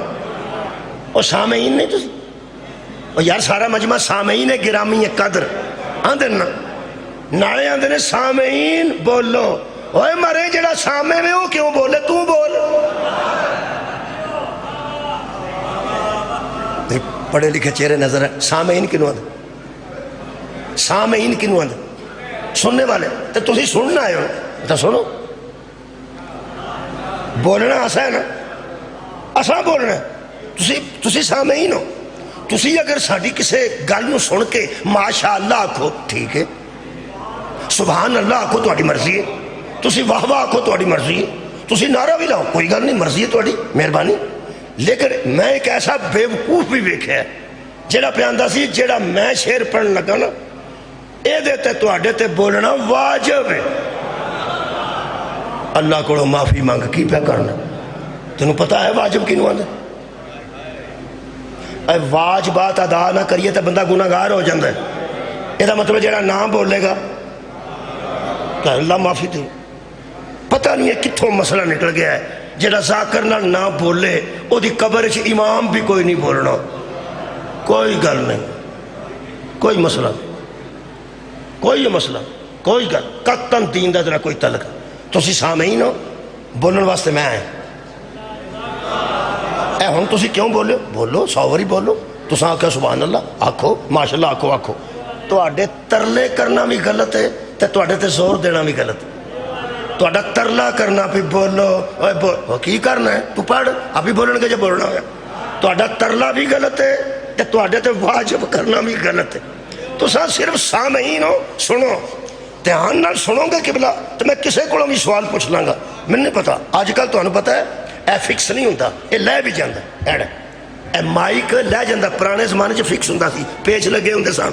وہ سامعین نہیں تسی، وہ یار سارا مجمع سامعین ہے، گرامی ہے قدر آندے نا، نالے آندے نے سامعین بولو، اوے مرے جڑا سامع میں وہ کیوں بولے، تو بول، پڑھے لکھے چہرے نظر ہے، سامعین کنوں آندے، سامعین کنوں آندے، سننے والے، تو تسی سننا آئے ہو، تو سنو، بولنا آسا ہے نا، آسا بولنا ہے، تسی سامعین ہو، تسی اگر ساڑی کسے گل نو سن کے ماشاءاللہ آکھو ٹھیک ہے، سبحان اللہ آکھو تو آڑی مرضی ہے، تسی واہ واہ آکھو تو آڑی مرضی ہے، تسی نعرہ بھی لاؤ کوئی گل نہیں، مرضی ہے تو آڑی، مہربانی۔ لیکن میں ایک ایسا بیوقوف بھی ویکھیا ہے جیڑا پیاندا سی جیڑا میں شعر پڑھن لگا نا، اے دیتے تو آڑے تے بولنا واجب ہے، اللہ کو معافی مانگ کی پہ کرنا، تنہوں پتا ہے واجب کی نواندے، اے واجبات ادا نہ کریے تو بندہ گناہگار ہو جاندہ ہے، یہ مطلب جڑا نام بولے گا کہ اللہ معافی دے. پتہ نہیں ہے کتھوں مسئلہ نکل گیا ہے. جڑا ذاکر نال نہ بولے او دی قبر چ امام بھی کوئی نہیں بولنا. کوئی گل نہیں, کوئی مسئلہ نہیں, کوئی مسئلہ, کوئی گل قطن دین دا ذرا کوئی تعلق. تسی سامعین ہو, بولن واسطے میں آیا. اے ہن تسی کیوں بولو؟ بولو, 100 واری بولو. تساں آکھو سبحان اللہ آکھو, ماشاءاللہ آکھو. آکھو تواڈے ترلے کرنا بھی غلط ہے تے تواڈے تے زور دینا بھی غلط ہے. تواڈا ترلا کرنا بھی بولو, اوے کی کرنا ہے تو پڑھ, ابھی بولن گے جو بولنا ہوا. تواڈا ترلا بھی غلط ہے تے تواڈے تے واجب کرنا بھی غلط ہے. تساں صرف سامعین ہو, سنو دھیان نال سنو گے قبلہ تو میں کسے کولوں بھی سوال پوچھ لاں گا. میں نہیں پتا, اج کل تانوں پتہ ہے اے فکس نہیں ہوندا, اے لے بھی جاندا. اے مائک لے جاندا. پرانے زمانے چ فکس ہوندا سی, پیچ لگے ہوندے سن.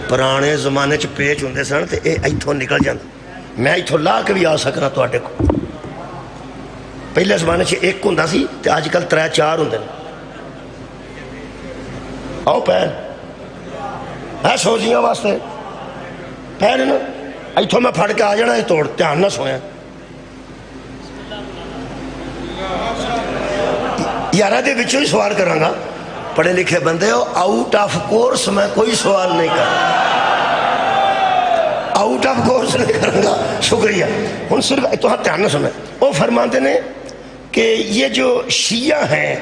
پرانے زمانے چ پیچ ہوندے سن تے اے ایتھوں نکل جاندا. میں ایتھوں لا کے بھی آ سکنا تواڈے کو. پہلے زمانے چ ایک ہوندا سی تے اج کل 3-4 ہوندے نے. آؤ پہن ہے سوزیاں واسطے پہن نا, ایتھوں میں پھڑ کے آ جانا. توڑ دھیان نہ سویا یارہ دے وچوں ہی سوال کراں گا. پڑھے لکھے بندے ہو, آؤٹ آف کورس میں کوئی سوال نہیں کروں, آؤٹ آف کورس نہیں کروں گا. شکریہ. ہن صرف تو دھیان نہ سنیں. وہ فرماتے ہیں کہ یہ جو شیعہ ہیں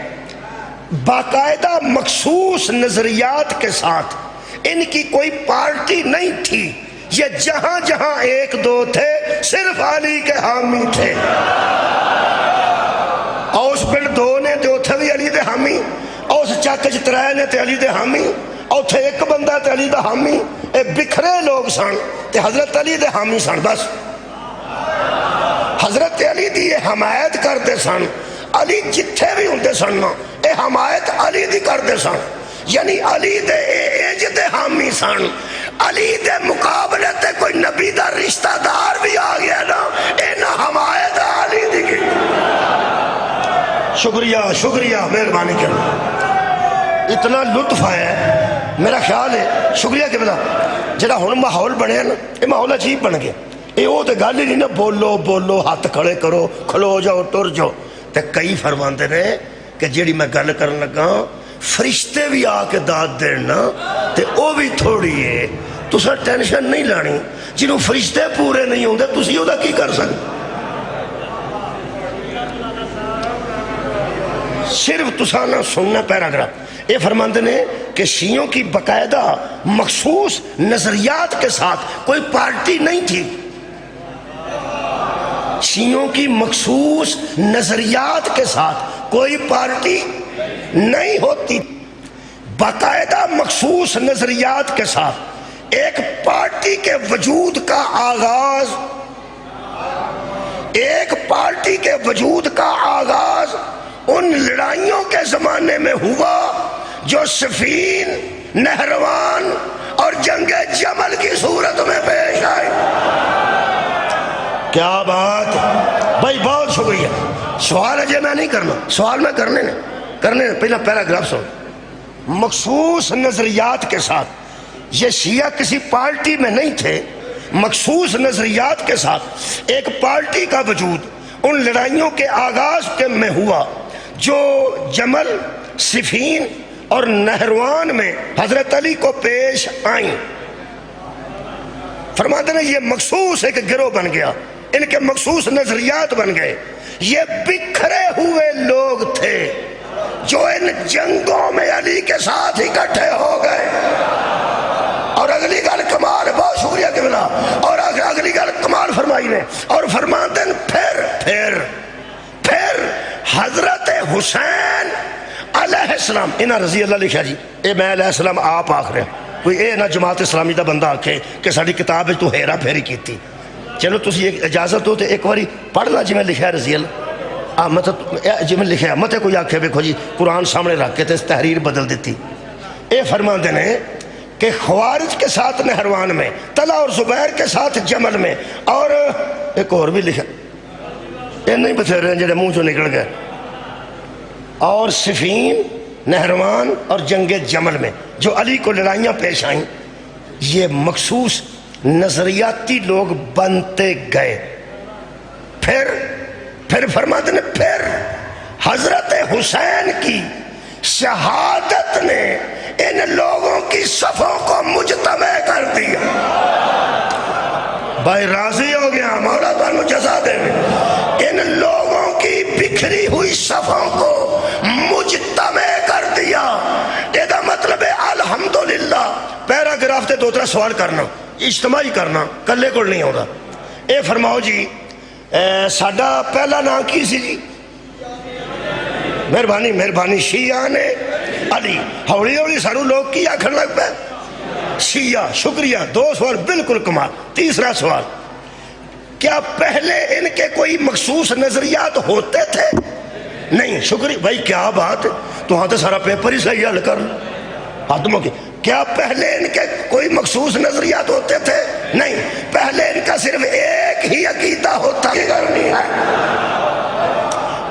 باقاعدہ مخصوص نظریات کے ساتھ, ان کی کوئی پارٹی نہیں تھی. یہ جہاں جہاں 1-2 تھے صرف علی کے حامی تھے. اوس پنڈ 2 نے تے اوتھے بھی علی دے حامی, اوس چک چ 3 نے تے علی دے حامی, اوتھے ایک بندہ تے علی دا حامی. اے بکھرے لوگ سن تے حضرت علی دے حامی سن. بس حضرت علی دی یہ حمایت کرتے سن. علی جتھے بھی ہوندے سن اے حمایت علی دی کرتے سن. یعنی علی دے ایج دے حامی سن. علی دے مقابلے تے کوئی نبی دا رشتہ دار بھی آ گیا نا, اینا حمایت علی دی کی. شکریہ شکریہ, مہربانی کرنا. اتنا لطف آیا ہے میرا خیال ہے. شکریہ کہ بلا جڑا ہن ماحول بنیا نا, یہ ماحول عجیب بن گیا. یہ وہ تو گل ہی نہیں نا, بولو بولو ہاتھ کھڑے کرو, کھلو جاؤ, ٹر جاؤ. تے کئی فرماندے نے کہ جیڑی میں گل کرن لگا فرشتے بھی آ کے داد دینا تے او بھی تھوڑی ہے. تساں ٹینشن نہیں لانی. جنہوں فرشتے پورے نہیں ہوندے تسی او دا کی کر سکتے؟ صرف تساں نہ سننا پیراگراف. یہ فرماندے نے کہ شیعوں کی باقاعدہ مخصوص نظریات کے ساتھ کوئی پارٹی نہیں تھی. شیعوں کی مخصوص نظریات کے ساتھ کوئی پارٹی نہیں ہوتی. باقاعدہ مخصوص نظریات کے ساتھ ایک پارٹی کے وجود کا آغاز, ایک پارٹی کے وجود کا آغاز ان لڑائیوں کے زمانے میں ہوا جو صفین, نہروان اور جنگ جمل کی صورت میں پیش آئی. کیا بات بھائی, بہت شکریہ. سوال اجے میں نہیں کرنا, سوال میں کرنے نے پہلا پیراگراف سن. مخصوص نظریات کے ساتھ, یہ شیعہ کسی پارٹی میں نہیں تھے. مخصوص نظریات کے ساتھ ایک پارٹی کا وجود ان لڑائیوں کے آغاز کے میں ہوا جو جمل, صفین اور نہروان میں حضرت علی کو پیش آئیں. فرماتے ہیں یہ مخصوص ایک گروہ بن گیا, ان کے مخصوص نظریات بن گئے. یہ بکھرے ہوئے لوگ تھے جو ان جنگوں میں علی کے ساتھ اکٹھے ہو گئے. اور اگلی گل کمال, بہت شکریہ کہ بلا, اور اگلی گل کمال فرمائی نے. اور فرماتے ہیں پھر حضرت حسین علیہ السلام, انہاں رضی اللہ لکھا جی, اے میں علیہ السلام آپ آخ رہے ہیں. کوئی اے نہ جماعت اسلامی دا بندہ آکھے کہ ساری کتاب تو ہیرا پھیری کیتی. چلو تسی ایک اجازت ہو تو ایک باری پڑھ لا جی میں لکھا رضی اللہ جی میں لکھا مت کوئی آکھے دیکھو جی قرآن سامنے رکھ کے تے تحریر بدل دیتی. اے فرماندے نے کہ خوارج کے ساتھ نہروان میں, طلحہ اور زبیر کے ساتھ جمل میں, اور ایک اور بھی لکھا, یہ نہیں بتھیرے ہیں جنہیں منہ جو نکل گئے, اور صفین نہروان اور جنگ جمل میں جو علی کو لڑائیاں پیش آئیں، یہ مخصوص نظریاتی لوگ بنتے گئے۔ پھر فرماتے ہیں پھر حضرت حسین کی شہادت نے ان لوگوں کی صفوں کو مجتمع کر دیا۔ بھائی راضی ہو گیا، مولا تعالیٰ جزا دے۔ ان لوگوں کی بکھری ہوئی صفوں کو مجتمع کر دیا۔ یہ مطلب ہے الحمدللہ۔ پیراگراف تے 2-3 سوال کرنا، اجتماعی کرنا، کلے کو نہیں ہوگا۔ اے فرماؤ جی ساڈا پہلا نام کی سی جی؟ مہربانی شیعہ علی۔ ہولی ہولی سارو لوگ کی آکھن لگ پہ شیعہ۔ شکریہ، 2 سوال بالکل کمال۔ تیسرا سوال، کیا پہلے ان کے کوئی مخصوص نظریات ہوتے تھے؟ نہیں۔ شکریہ بھائی، کیا بات ہے، تو ہاں تو سارا پیپر ہی صحیح حل کر آدموں کی۔ کیا پہلے ان کے کوئی مخصوص نظریات ہوتے تھے؟ نہیں، پہلے ان کا صرف ایک ہی عقیدہ ہوتا ہے۔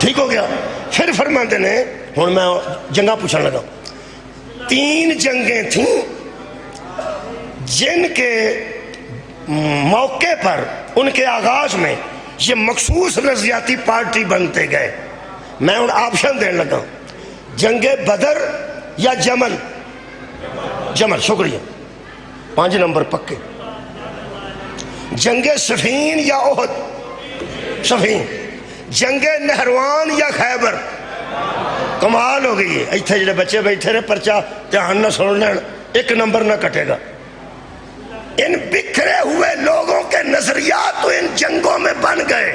ٹھیک ہو گیا۔ پھر فرماتے نے، ہوں میں جنگاں پوچھنے لگا، 3 جنگیں تھیں جن کے موقع پر ان کے آغاز میں یہ مخصوص نظریاتی پارٹی بنتے گئے۔ میں ان آپشن دینے لگا، جنگ بدر یا جمل؟ جمل۔ شکریہ، 5 نمبر پکے۔ جنگ صفین یا احد؟ صفین۔ جنگ نہروان یا خیبر؟ کمال ہو گئی ہے۔ ایتھے جڑے بچے بیٹھے نے پرچہ دھیان نہ سن لین، 1 نمبر نہ کٹے گا۔ ان بکھرے ہوئے لوگوں کے نظریات تو ان جنگوں میں بن گئے۔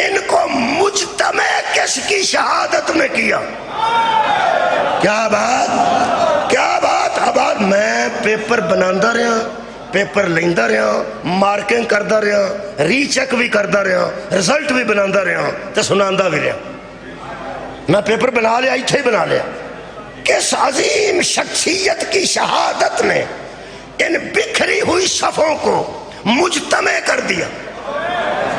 ان کو مجتمع کس کی شہادت نے کیا؟ کیا بات، کیا بات۔ آباد میں پیپر بناندہ رہا، پیپر لیندہ رہا، مارکنگ کردہ رہا، ری چیک بھی کردہ رہا، رزلٹ بھی بناندہ رہا، تے سناندہ بھی رہا۔ میں پیپر بنا لیا، ایتھے ہی بنا لیا۔ کس عظیم شخصیت کی شہادت نے ان بکھری ہوئی صفوں کو مجتمع کر دیا؟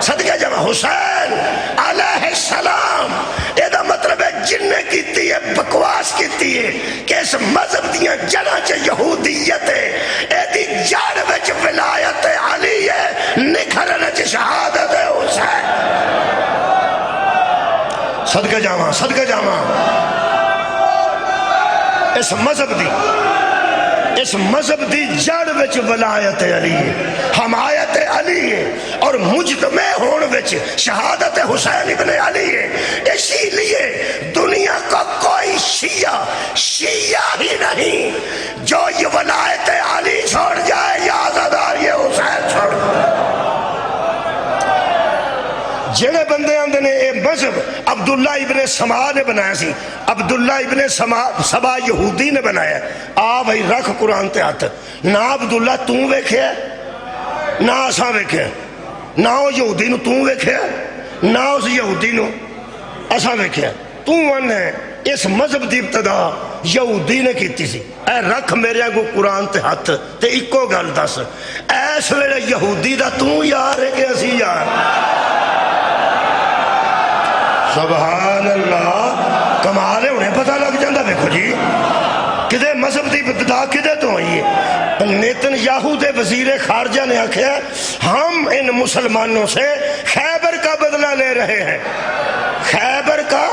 صدقہ جمع حسین علیہ السلام۔ یہ مطلب ہے جن نے کیتی ہے بکواس کیتی ہے کہ اس مذہب دیاں جڑاں چ یہودیت ہے، ایدی جڑ وچ ولایت علی ہے، نکھرن چ شہادت ہے حسین۔ صدقہ جاواں، صدقہ جاواں۔ اس مذہب دی جڑ وچ ولایت علی ہے، حمایت علی ہے، اور مجتمع ہون وچ شہادت حسین ابن علی ہے۔ اسی لیے دنیا کا کوئی شیعہ ہی نہیں جو یہ ولایت علی چھوڑ جائے یا عزادار یہ حسین چھوڑ جائے۔ جنہیں بندے آندے نے اے مذہب عبداللہ ابن سما نے بنایا سی، عبداللہ ابن سبا یہودی نے بنایا۔ آ بھائی رکھ قرآن تے ہاتھ، نہ عبداللہ تو ویکھیا نہ اساں ویکھیا، نہ او یہودی نو تو ویکھیا نہ اس یہودی نو اساں ویکھیا۔ تو ان ہے اس مذہب دی ابتدا یہودی نے کیتی سی۔ اے رکھ میرے کو قرآن تے ہاتھ تے اکو گل دس، ایس ویلے یہودی دا تو یار ہے کہ اسی یار؟ سبحان اللہ، کمال ہے، انہیں پتہ لگ جاندہ۔ دیکھو جی کدے مذہب دی ابتدا کدے تو ہوئی ہے؟ نیتن یاہو دے وزیر خارجہ نے آکھیا ہم ان مسلمانوں سے خیبر کا بدلہ لے رہے ہیں۔ خیبر کا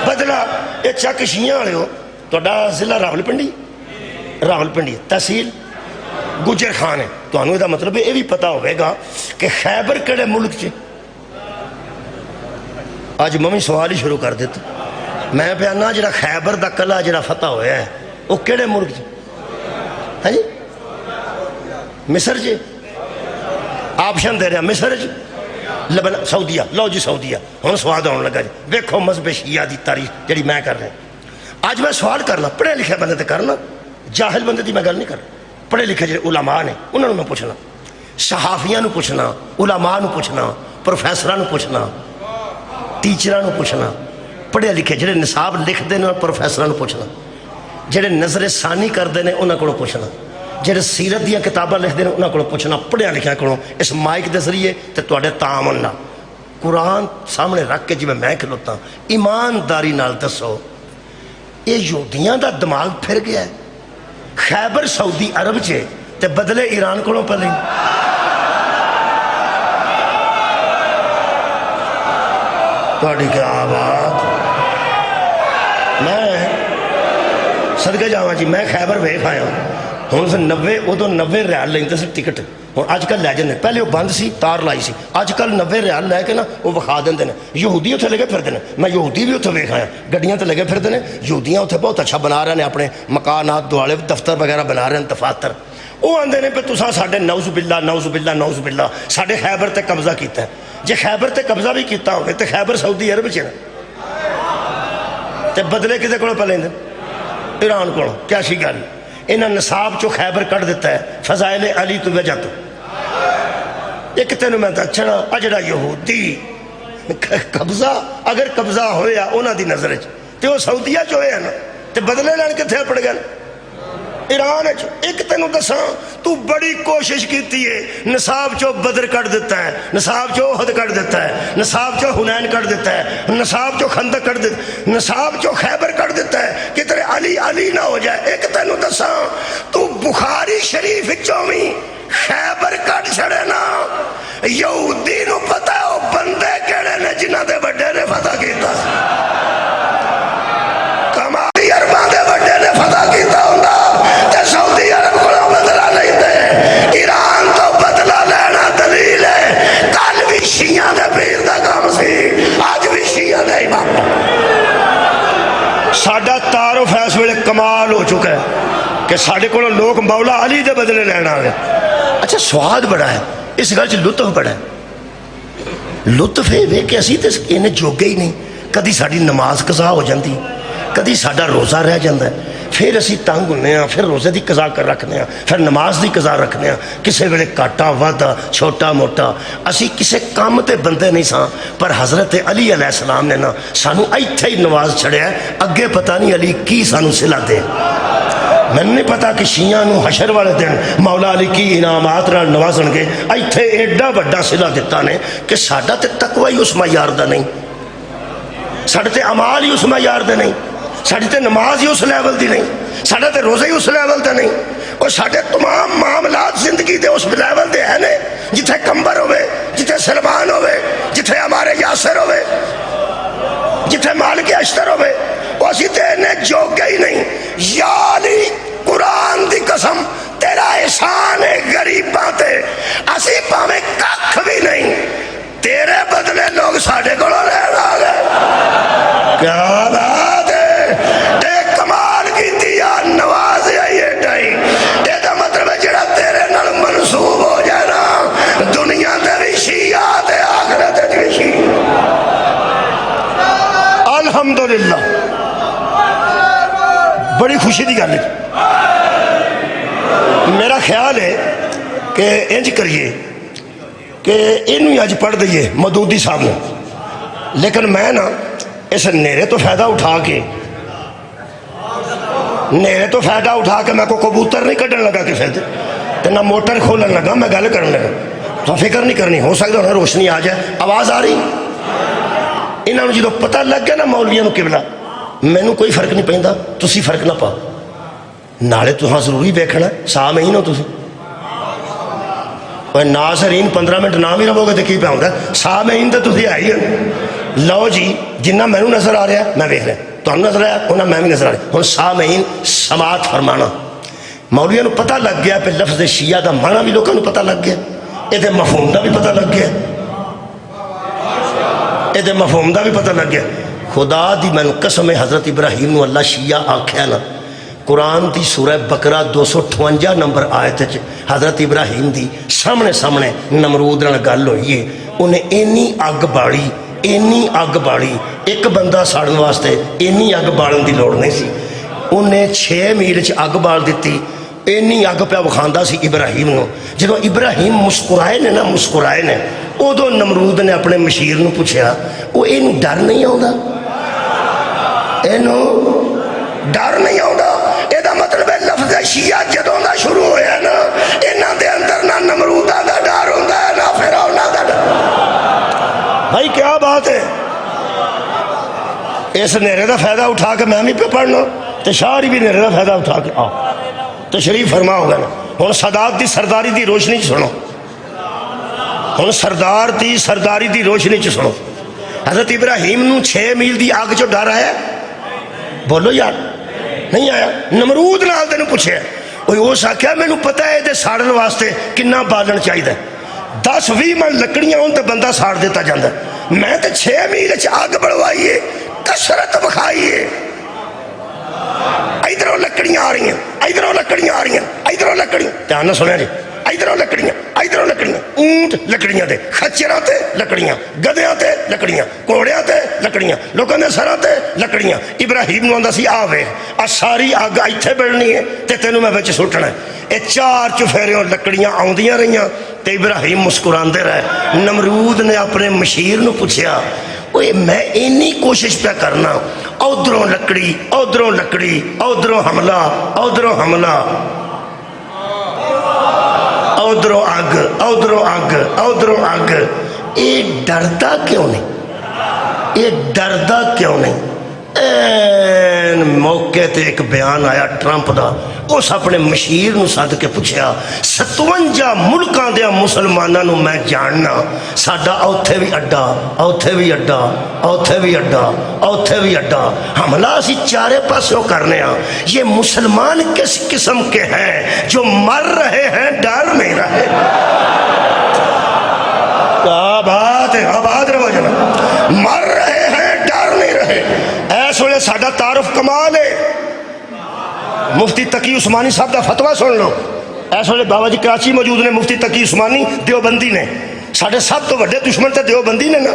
بدلہ، یہ چک شیعہ والے ہو تو ضلع راولپنڈی، راولپنڈی تحصیل گجر خان ہے، تو انہوں دا مطلب یہ بھی پتا ہوئے گا کہ خیبر کڑے ملک چے۔ آج ممی سوال ہی شروع کر دیتا، میں بیانا جڑا خیبر دا قلعہ جڑا فتح ہویا ہے وہ کیڑے ملک جی؟ ہاں جی مصر جی؟ آپشن دے رہا مصر جی، لبنان، سعودیہ۔ لو جی سعودیہ۔ ہوں سواد آنے لگا جی، دیکھو مذہب شیعہ دی تاریخ جڑی میں کر رہا ہوں۔ آج میں سوال کرنا، پڑھے لکھے بندے تے کرنا، جاہل بندے دی میں گل نہیں کر رہا۔ پڑھے لکھے جڑے علماء نے انہوں نے میں پوچھنا، صحافیاں نو پوچھنا، علماء نو پوچھنا، پروفیسراں نو پوچھنا، ٹیچراں نو پوچھنا، پڑھے لکھے جڑے نصاب لکھ دے اور پروفیسراں نو پوچھنا، جڑے نظر ثانی کر دے نے انہاں کو پوچھنا، جڑے سیرت دیاں کتاباں لکھ دے نے انہاں کو پوچھنا، پڑھیا لکھیا کو اس مائک دے ذریعے تے تواڈے تعامل نال قرآن سامنے رکھ کے جی میں کھلوتا ایمانداری نال دسو یہ یہودیاں دا دماغ پھر گیا ہے. خیبر سعودی عرب چ تے بدلے ایران کو پلے. تھوڑی کیا بات. میں صدقے جاواں جی میں خیبر ویکھ آیا ہوں. 90 ادو 90 ریال لیندے سی ٹکٹ. ہوں اج کل لے جاندے. پہلے وہ بند سی تار لائی سی. اج کل 90 ریال لے کے نا وہ وکھا دیں. یہودی اتنے لگے پھرتے ہیں. میں یہودی بھی اتنے ویکھ آیا. گڈیاں تے لگے پھرتے ہیں. یہودیاں اتنے بہت اچھا بنا رہے ہیں اپنے مکانات دوالے دفتر وغیرہ بنا رہے ہیں دفاتر. وہ آتے ہیں پہ تساں ساڈے نعوذ باللہ نعوذ باللہ نعوذ باللہ ساڈے خیبر تے قبضہ کیتا ہے. جے خیبر تے قبضہ بھی کیتا ہوئے تے خیبر سعودی عرب چ تے بدلے کدے کولوں پہ لیندے؟ ایران کو. کیا سی گل انہاں نصاب چو خیبر کٹ دیتا ہے فضائل علی تو وجہ تو. ایک تینوں میں دچنا آ جڑا یہودی قبضہ اگر قبضہ ہویا انہاں دی نظر وچ تے وہ سعودیہ چ ہویا نا تے بدلے لین کتھے پڑ گئے؟ ایران. ایک تینوں دساں تو بڑی کوشش کیتی ہے نصاب چو بدر کٹ دیتا ہے, نصاب چو احد کٹ دیتا ہے, نصاب چو حنین کٹ دیتا ہے, نصاب چو خندق کٹ دیتا ہے, نصاب چو خیبر کٹ دیتا ہے کہ تیرے علی علی نہ ہو جائے. ایک تینوں دساں تو بخاری شریف چویں خیبر کٹ چھڑے نا. یہودی نو پتہ ہے وہ بندے کیڑے نے جنہاں دے بڑے نے فتح کیتا. کمالی عرباں دے بڑے نے فتح کیتا ہوندا تے سعودی عرب کو بدلہ نہیں دے. ایران تو بدلہ لینا دلیل ہے. کل بھی شیعہ دے پیر دا کام سی, آج بھی شیعہ دے امام. ساڈا تعارف ہے اس ویلے کمال ہو چکا ہے کہ ساڈے کو لوگ مولا علی دے بدلے لینا آئے. اچھا سواد بڑا ہے اس گل چ, لطف بڑا ہے. لطف یہ کہ اسی تے انہیں جوگے ہی نہیں. کدی ساڈی نماز قضا ہو جاندی, کدی ساڈا روزہ رہ جاندہ ہے, پھر اسی تنگ ہونے ہیں, پھر روزے دی قضا کر رکھنے ہیں, پھر نماز دی قضا رکھنے ہیں. کسے ویلے کاٹا وادا چھوٹا موٹا اسی کسے کام تے بندے نہیں ساں, پر حضرت علی علیہ السلام نے نا سانو ایتھے ہی نواز چھڑیا ہے. اگے پتہ نہیں علی کی سانو صلہ دے. میں نہیں پتا کہ شیعہ نو حشر والے دن مولا علی کی انعامات نال نوازن گے. ایتھے ایڈا بڑا صلہ دیتا نے کہ ساڈا تے تقوی ہی اس معیار دا نہیں, ساڈے تے اعمال ہی اس معیار دے نہیں, ساڈی تے نماز ہی اس لیول دی نہیں, ساڈا تے روزہ ہی اس لیول دے نہیں. اور ساڈے تمام معاملات زندگی دے اس لیول دے ہیں نے جتھے کمبر ہوئے, جتھے سلمان ہوئے, جتھے ہمارے یاسر ہوئے, جتھے مالک اشتر ہوئے. وہ اسی تے انہیں جوگے ہی نہیں. یا علی قرآن دی قسم تیرا احسان ہے غریباں تے, اسی پاویں ککھ بھی نہیں, تیرے بدلے لوگ ساڈے کو لین آ گئے. کیا بات ہے, ایک کمال کی دیا نواز یہ ٹائم. یہ دا مطلب ہے جڑا تیرے نال منسوب ہو جائے نا دنیا تے بھی شیعہ تے آخرت تے بھی شیعہ. الحمدللہ بڑی خوشی دی گل ہے. میرا خیال ہے کہ انج کریے کہ انہوں اج پڑھ دئیے مودودی صاحب نے, لیکن میں نا اس نیرے تو فائدہ اٹھا کے میں کو کبوتر نہیں کٹن لگا کسی تے نہ موٹر کھولن لگا, میں گل کرنے لگا. تو فکر نہیں کرنی, ہو سکتا انہیں روشنی آ جائے. آواز آ رہی انہوں نے جدو پتہ لگ گیا نا مولویاں نو قبلہ, مینوں کوئی فرق نہیں پیندا, تسی فرق نہ پاؤ. نالے تہاں ضروری ویکھنا سامعین ہو تسی. ناظرین 15 منٹ نہ بھی رہو گے تو کی پہ ہوندا, سامعین تے تسی آئی ہیں. لو جی جنہ مینوں نظر آ رہا میں ویکھ رہا, تہانوں نظر آیا انہاں میں بھی نظر آ رہا. ہن سامعین سماعت فرمانا. مولویاں نو پتہ لگ گیا پہ لفظ شیعہ دا معنی بھی لوگوں نو پتہ لگ گیا, یہ مفہوم دا بھی پتہ لگ گیا, یہ مفہوم دا بھی پتہ لگ گیا. خدا دی میں قسم حضرت ابراہیم نو اللہ شیعہ آکھیا نا, قرآن دی سورہ بقرہ 258 نمبر آیت حضرت ابراہیم دی سامنے نمرود نال گل ہوئی ہے. انہیں اینی اگ باڑی, اینی اگ باڑی, ایک بندہ ساڑن واسطے اینی اگ بالن دی لوڑ نہیں سی. انہیں 6 میل اگ بال دیتی, اینی اگ پہ وکھاندا سی ابراہیم نو. جدو ابراہیم مسکرائے نے ادو نمرود نے اپنے مشیر نو پوچھا, وہ اینو ڈر نہیں آؤں, ڈر نہیں آؤں. یہ مطلب ہے لفظ شیعہ جدوں دا شروع ہویا نا انہاں دے اندر نہ نمروداں دا ڈر ہوندا ہے نہ فرعون دا ڈر. بھائی کیا بات ہے, اس نیرے کا فائدہ اٹھا کے میں بھی پہ پڑھنا تو شاعری بھی نیرے کا فائدہ اٹھا کے آ تشریف فرما ہوگا نا ہوں سادات دی سرداری دی روشنی چ سنو ہوں سردار دی سرداری دی روشنی چ سنو حضرت ابراہیم نو 6 میل دی آگ چو ڈر آیا بولو یار نہیں آیا نمرود نال تینوں پوچھے کوئی اس آخیا مینوں پتا ہے یہ ساڑن واسطے کنا بالن چاہیے 10-20 من لکڑیاں ہوں تو بندہ ساڑ دیتا جاتا میں تو 6 میل آگ بڑھوائیے کسرت بکھائیے ادھروں لکڑیاں آ رہی ہیں ادھروں لکڑیاں آ رہی ہیں ادھروں لکڑیاں دھیان نہ سنیا جی ادھروں لکڑیاں اونٹ لکڑیاں تے خچراں تے لکڑیاں گدیاں تے لکڑیاں کوڑیاں تے لکڑیاں لوکاں دے سراں تے لکڑیاں ابراہیم نوں آندا سی آ ویکھ آ ساری اگ ایتھے بلنی ہے تے تینوں میں وچ سٹنا ہے اے 4 چفیریوں لکڑیاں آوندیاں رہیاں تے ابراہیم مسکراندے رہے نمرود نے اپنے مشیر نوں پوچھیا اوے میں اینی کوشش پہ کرنا ادھروں لکڑی ادھروں لکڑی ادھروں حملہ ادھروں حملہ ادھروں اگ ادھروں اگ ادھروں اگ یہ ڈردا کیوں نہیں یہ ڈردا کیوں نہیں این موقع تے ایک بیان آیا ٹرمپ دا اس اپنے مشیر نو سد کے پوچھیا 57 ملکاں دیا مسلماناں نو میں جاننا ساڈا اوتھے بھی اڈا اوتھے بھی اڈا اوتھے بھی اڈا اوتھے بھی اڈا حملہ اسی چارے پاسوں کرنے ہاں یہ مسلمان کس قسم کے ہیں جو مر رہے ہیں ڈر نہیں رہے کیا بات ہے آباد رہو جناب مر رہے ہیں ڈر نہیں رہے ایسے ویلے ساڈا تعارف کمال ہے مفتی تقی عثمانی صاحب دا فتویٰ سن لو ایسے ویلے بابا جی کراچی موجود نے مفتی تقی عثمانی دیوبندی نے ساڈے سب تو بڑے دشمن تے دیوبندی نے نا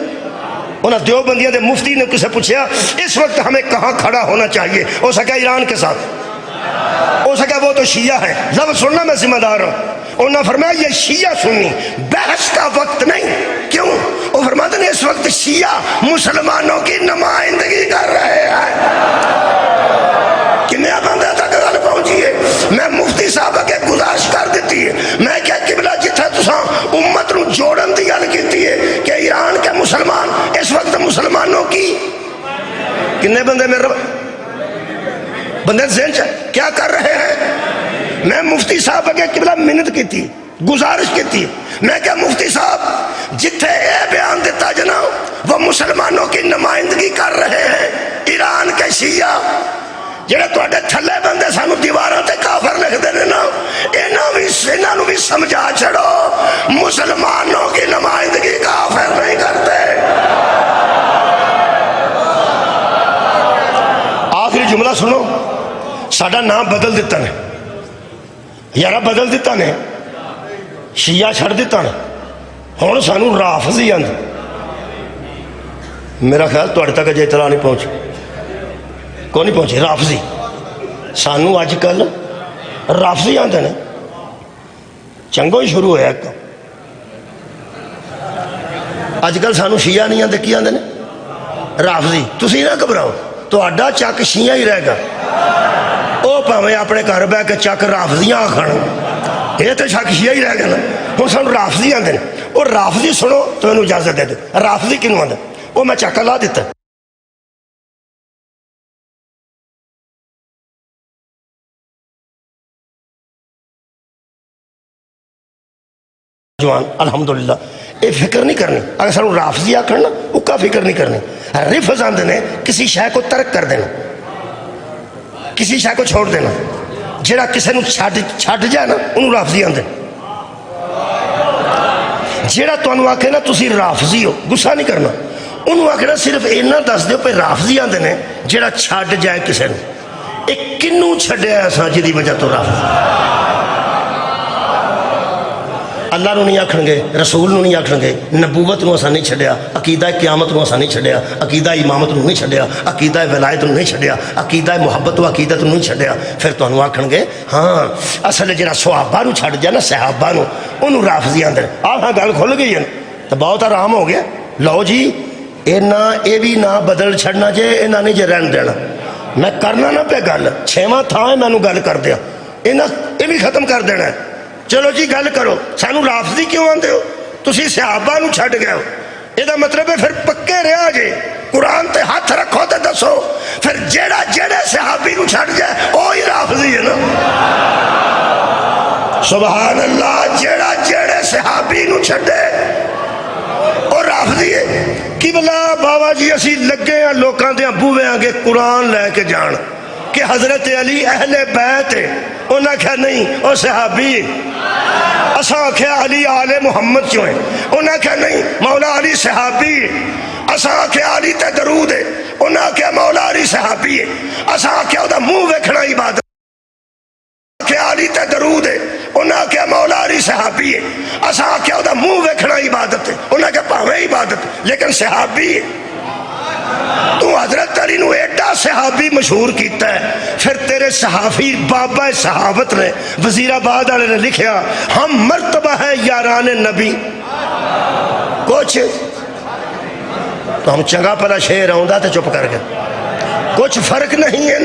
انہاں دیوبندیاں دے مفتی نے کسے پوچھا اس وقت ہمیں کہاں کھڑا ہونا چاہیے ہو سکا ایران کے ساتھ ہو سکا وہ تو شیعہ ہے لفظ سننا میں ذمہ دار ہوں انہوں نے فرمایا یہ شیعہ سنی بحث کا وقت نہیں کیوں وہ فرماتے ہیں اس وقت شیعہ مسلمانوں کی نمائندگی کر رہے ہیں کنیا بندہ تک گل پہنچی ہے میں مفتی صاحب کے گزارش کر دیتی ہے میں کیا قبلہ جتھے تساں امت نو جوڑن دی گل کیتی ہے کہ ایران کے مسلمان اس وقت مسلمانوں کی کنے بندے میرے بندے ذہن چ کیا کر رہے ہیں میں مفتی صاحب کے قبلہ منت کی تھی گزارش کی تھی میں کیا مفتی صاحب جتھے اے بیان دیتا جناب وہ مسلمانوں کی نمائندگی کر رہے ہیں ایران کے شیعہ جڑے تواڈے تھلے بندے سانو دیواراں تے کافر لکھ دے نا انہاں نو بھی سمجھا چھڑو مسلمانوں کی نمائندگی کافر نہیں کرتے آخری جملہ سنو ساڈا نام بدل دیتا نے یارا بدل دیتا نے شیعہ چھڑ دیتا نے ہوں سانو رافضی آندے میرا خیال تواڈے تک اجے اطلاع نہیں پہنچی کو نہیں پہنچی رافضی سانو اج کل رافضی آندے نے چنگو ہی شروع ہوا ایک اج کل سانو شیعہ نہیں آندے کی آندے نے رافضی تسی نہ گھبراؤ تہاڈا چک شیعہ ہی رہے گا وہ پاویں اپنے گھر بہ کے چک رافضیاں آخر یہ تو چک شیعہ ہی رہ گیا نا ہوں سانو رافضی آندے نے وہ رافضی سنو تو انہوں اجازت دے دے رافضی کنوں آندا وہ میں چکا لا دیتا جوان الحمدللہ یہ فکر نہیں کرنی اگر سانو رافضی آخر نا اکا فکر نہیں کرنی رفض آندے نے کسی شے کو ترک کر دینا کسی شے کو چھوڑ دینا جڑا کسی نو چھڈ جائے نا انہوں رافضی آندے جڑا تانوں آکھے نا تسی رافضی ہو غصہ نہیں کرنا انہوں آکھنا صرف اینا دس دیو پہ رافضی آندے نے جڑا چھڈ جائے کسی نو ایک کنوں چھڈیا ایسا جدی وجہ تو رافضی اللہ نو نہیں آکھن گے رسول نو نہیں آکھن گے نبوت نو اسا نہیں چھڈیا عقیدہ قیامت نو اسا نہیں چھڈیا عقیدہ امامت نو نہیں چھڈیا عقیدہ ولایت نو نہیں چھڈیا عقیدہ محبت و عقیدت نو نہیں چھڈیا پھر تانوں آکھن گے ہاں اصل جڑا صحابہ نو چھڈ جا نا صحابہ نو انہوں رافضی آندے آہاں گل کھل گئی ہے تو بہت آرام ہو گیا لو جی اے بھی نہ بدل چھڑنا جے انہاں نہیں جے رہن دینا میں کرنا نہ پہ گل 6واں تھا ہے میں نو گل کر دیا اے بھی ختم کر دینا ہے چلو جی گل کرو سانو رافضی کیوں آندے ہو تسی صحابہ نو چھڈ گئے ہو یہ مطلب ہے پھر پکے رہا جے قرآن تے ہاتھ رکھو تے دسو پھر جیڑا جیڑے صحابی نو چھڑ جائے وہی رافضی ہے نا؟ سبحان اللہ، جیڑا جیڑے صحابی نو چھڑے اور رافضی ہے۔ کی بلا بابا جی اسی لگے ہیں لوکاں دے بوے آگے قرآن لے کے جان کہ حضرت علی اہل بیت ہے، انہاں کہا نہیں وہ صحابی ہے۔ اساں کہا علی آل محمد چوں ہے، انہاں کہا نہیں مولا علی صحابی ہے۔ اساں کہا علی تے درود ہے، انہاں کہا مولا علی صحابی ہے۔ اساں کہا دا منہ ویکھنا عبادت، کہا علی تے درود ہے، انہاں کہا مولا علی صحابی ہے۔ اساں کہا دا منہ ویکھنا عبادت ہے، انہاں کہا پاویں عبادت لیکن صحابی ہے۔ تو حضرت علی نو ایڈا صحابی مشہور کیتا ہے، پھر تیرے صحافی بابا صحابت نے وزیر آباد والے نے لکھیا ہم مرتبہ ہے یاران نبی کچھ تو ہم چنگا پلا شیر آؤں تے چپ کر گئے کچھ فرق نہیں ہے۔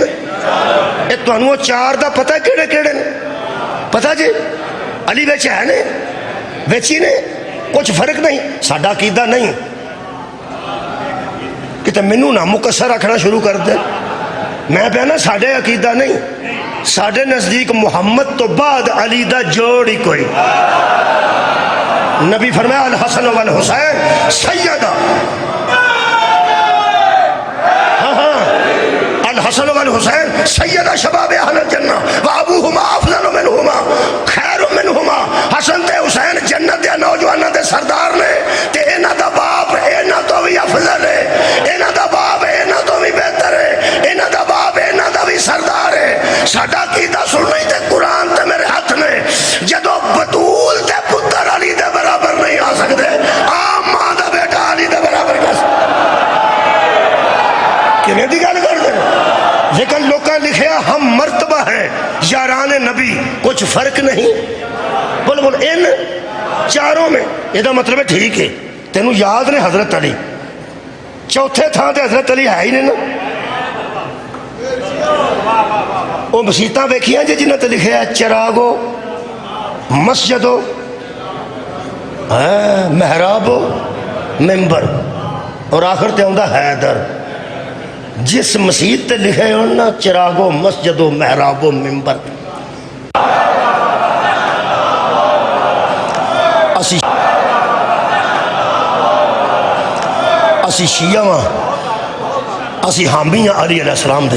اے تانوں چار دا پتہ کیڑے کیڑے نے پتہ جی علی وچ ہے نے وچی نے کچھ فرق نہیں۔ ساڈا عقیدہ نہیں کہ تے مینوں نہ مقصر رکھنا شروع کر دے۔ میں پہ نا ساڈے عقیدہ نہیں، ساڈے نزدیک محمد تو بعد علی دا جوڑ ہی کوئی۔ نبی فرمایا الحسن والحسین سیدہ، الحسن والحسین سیدہ شباب اہل الجنہ وابوہما افضل منہما خیر منہما۔ حسن تے حسین جنت دے نوجوانوں دے سردار نے تے انہاں دا باپ انہاں تو بھی افضل ہے، انہاں دا باپ انہاں تو بھی بہتر ہے، انہاں دا باپ انہاں دا بھی سردار ہے۔ ساڈا عقیدہ سننی تے قرآن تے میرے ہاتھ نے جدو بطول تے پتر علی دے برابر نہیں آ سکتے، عام ماں دا بیٹا علی دے برابر کر سکتے۔ کیویں دی گل کر دے؟ لیکن لوکاں لکھیا ہم مرتبہ ہیں یاران نبی کچھ فرق نہیں۔ بول بول ان چاروں میں یہ مطلب ہے ٹھیک ہے تینوں یاد نے حضرت علی چوتھے تھان تے حضرت علی ہے ہی نہیں نا۔ وہ مسیتاں ویکھیاں جی جنہاں تے لکھیا ہے چراغو مسجدو محرابو ممبر اور آخر تے آندا حیدر۔ جس مسجد تے لکھے ہونا چراغو مسجد و محراب و ممبر، اسی شیعہ ہاں، اسی حامی ہاں علی علیہ السلام دے۔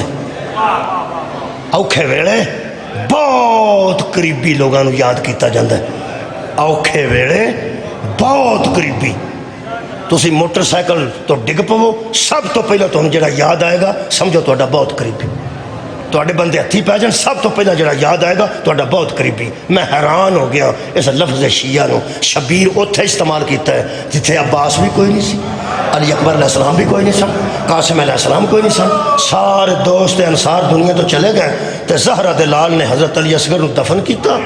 اوکھے ویلے بہت قریبی لوگاں نو یاد کیتا جاندہ ہے، اوکھے ویلے بہت قریبی۔ تسی موٹر سائیکل تو ڈگ پو سب تو پہلا تمہیں جڑا یاد آئے گا سمجھو تہاڈا بہت قریبی، تہاڈے بندے ہتھی پہ جان سب تو پہلا جڑا یاد آئے گا تہاڈا بہت قریبی۔ میں حیران ہو گیا اس لفظ شیعہ نو شبیر اوتھے استعمال کیتا ہے جتھے عباس بھی کوئی نہیں سی، علی اکبر علیہ السلام بھی کوئی نہیں سن، قاسم علیہ السلام کوئی نہیں سن، سارے دوست انصار دنیا تو چلے گئے تے زہرہ دے لال نے حضرت علی اصغر نو دفن کیتا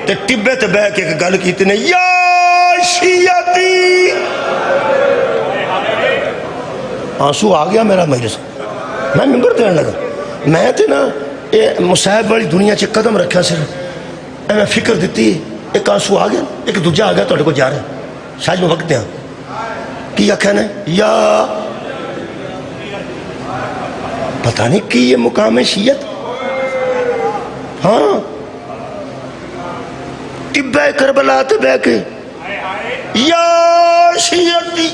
تے ٹبے تے بہ کے ایک گل کیتی نے یا شیعتی، آنسو آ گیا میرا مجلس، میں ممبر دینے لگا۔ میں تے نا مصاحب والی دنیا چ قدم رکھا صرف میں فکر دیتی، ایک آنسو آ گیا ایک دوجا آ گیا تہاڈے کو جا رہا ہے شاید میں وقت دیاں کی آکھیا نے یا پتہ نہیں کی یہ مقام شیعت۔ ہاں ٹبے کربلا تے بہ کے یا شیعتی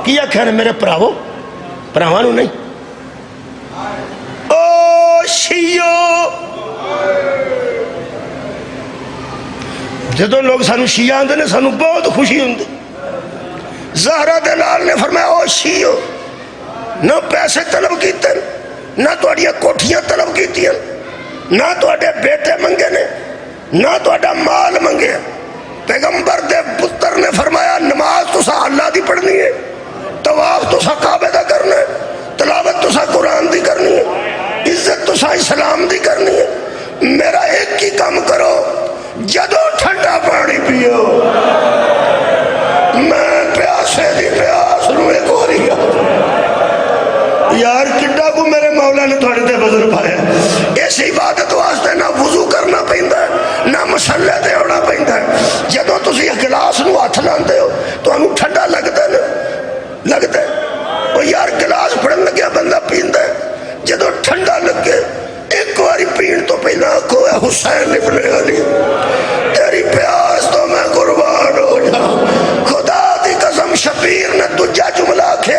کی آکھیا نے میرے پراوو پراوانو نہیں او شیعو۔ جدوں لوگ سانو شیعہ آندے نے سانو بہت خوشی ہوندی۔ زہرہ دے لال نے فرمایا او شیعو نہ پیسے طلب کیتے نہ تہاڈیاں کوٹھیاں طلب کیتیاں نہ تہاڈے بیٹے منگے نے نہ تہاڈا مال منگے۔ پیغمبر دے پتر نے فرمایا نماز تسا اللہ دی پڑھنی ہے، طواف تسا کعبے دا کرنا ہے، تلاوت تسا قرآن دی کرنی ہے، عزت تسا اسلام دی کرنی ہے۔ میرا ایک ہی کام کرو جدو ٹھنڈا پانی پیو میں پیاسے دی پیاس نو ایک ہو رہی یار کڈا کو میرے مولا نے تھوڑے تے بزر پایا۔ اس عبادت واسطے نہ وضو کرنا پیندا ہے نہ مسلے تے ہونا پیندا ہے۔ جدو تسی گلاس نو ہاتھ لاندے ہو تو انہوں ٹھنڈا لگتا ہے نا لگتا ہے حسین ابن علی تیری پیاس تو میں قربان ہو جاؤں خدا دی قسم شبیر نے دوجا جملہ کھے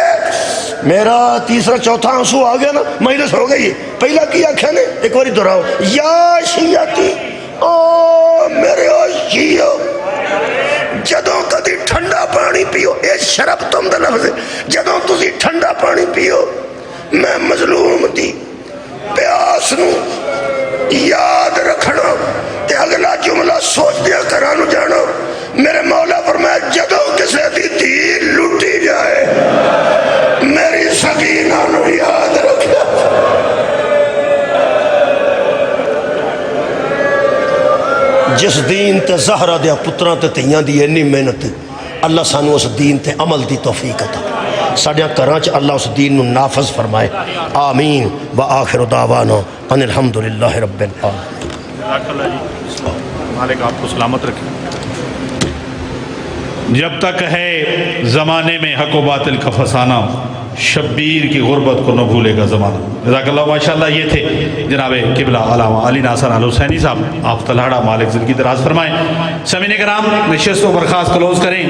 میرا تیسرا چوتھا آنسو آ گیا نا مجلس ہو گئی پہلا کی آکھیا نے ایک باری دہراؤ یا شیعتی او میرے او شیعو جدوں کدی ٹھنڈا پانی پیو اے شرب تم دا لفظ جدوں تسی ٹھنڈا پانی پیو میں مظلوم دی پیاس نو یاد رکھنا تے اگلا جملہ سوچ دیا کرانو جانا میرے مولا فرمایا جدوں کسے دی دھی لٹی جائے میری سکینہ نو یاد رکھنا جس دین تے زہرہ دیا پتران تے تیاں دی اینی محنت اللہ سانو اس دین تے عمل دی توفیق عطا ساڑھیاں کرانچ اللہ اس دین نو نافذ فرمائے آمین وآخر دعوانا ان الحمدللہ رب العالمین مالک آپ کو سلامت رکھیں جب تک ہے زمانے میں حق و باطل کا فسانہ شبیر کی غربت کو نہ بھولے گا زمانہ جزاک اللہ ماشاءاللہ یہ تھے جناب قبلہ علامہ علی ناصر الحسینی صاحب آپ تلہاڑا مالک زندگی دراز فرمائیں سامعین کرام نشست و برخاست کلوز کریں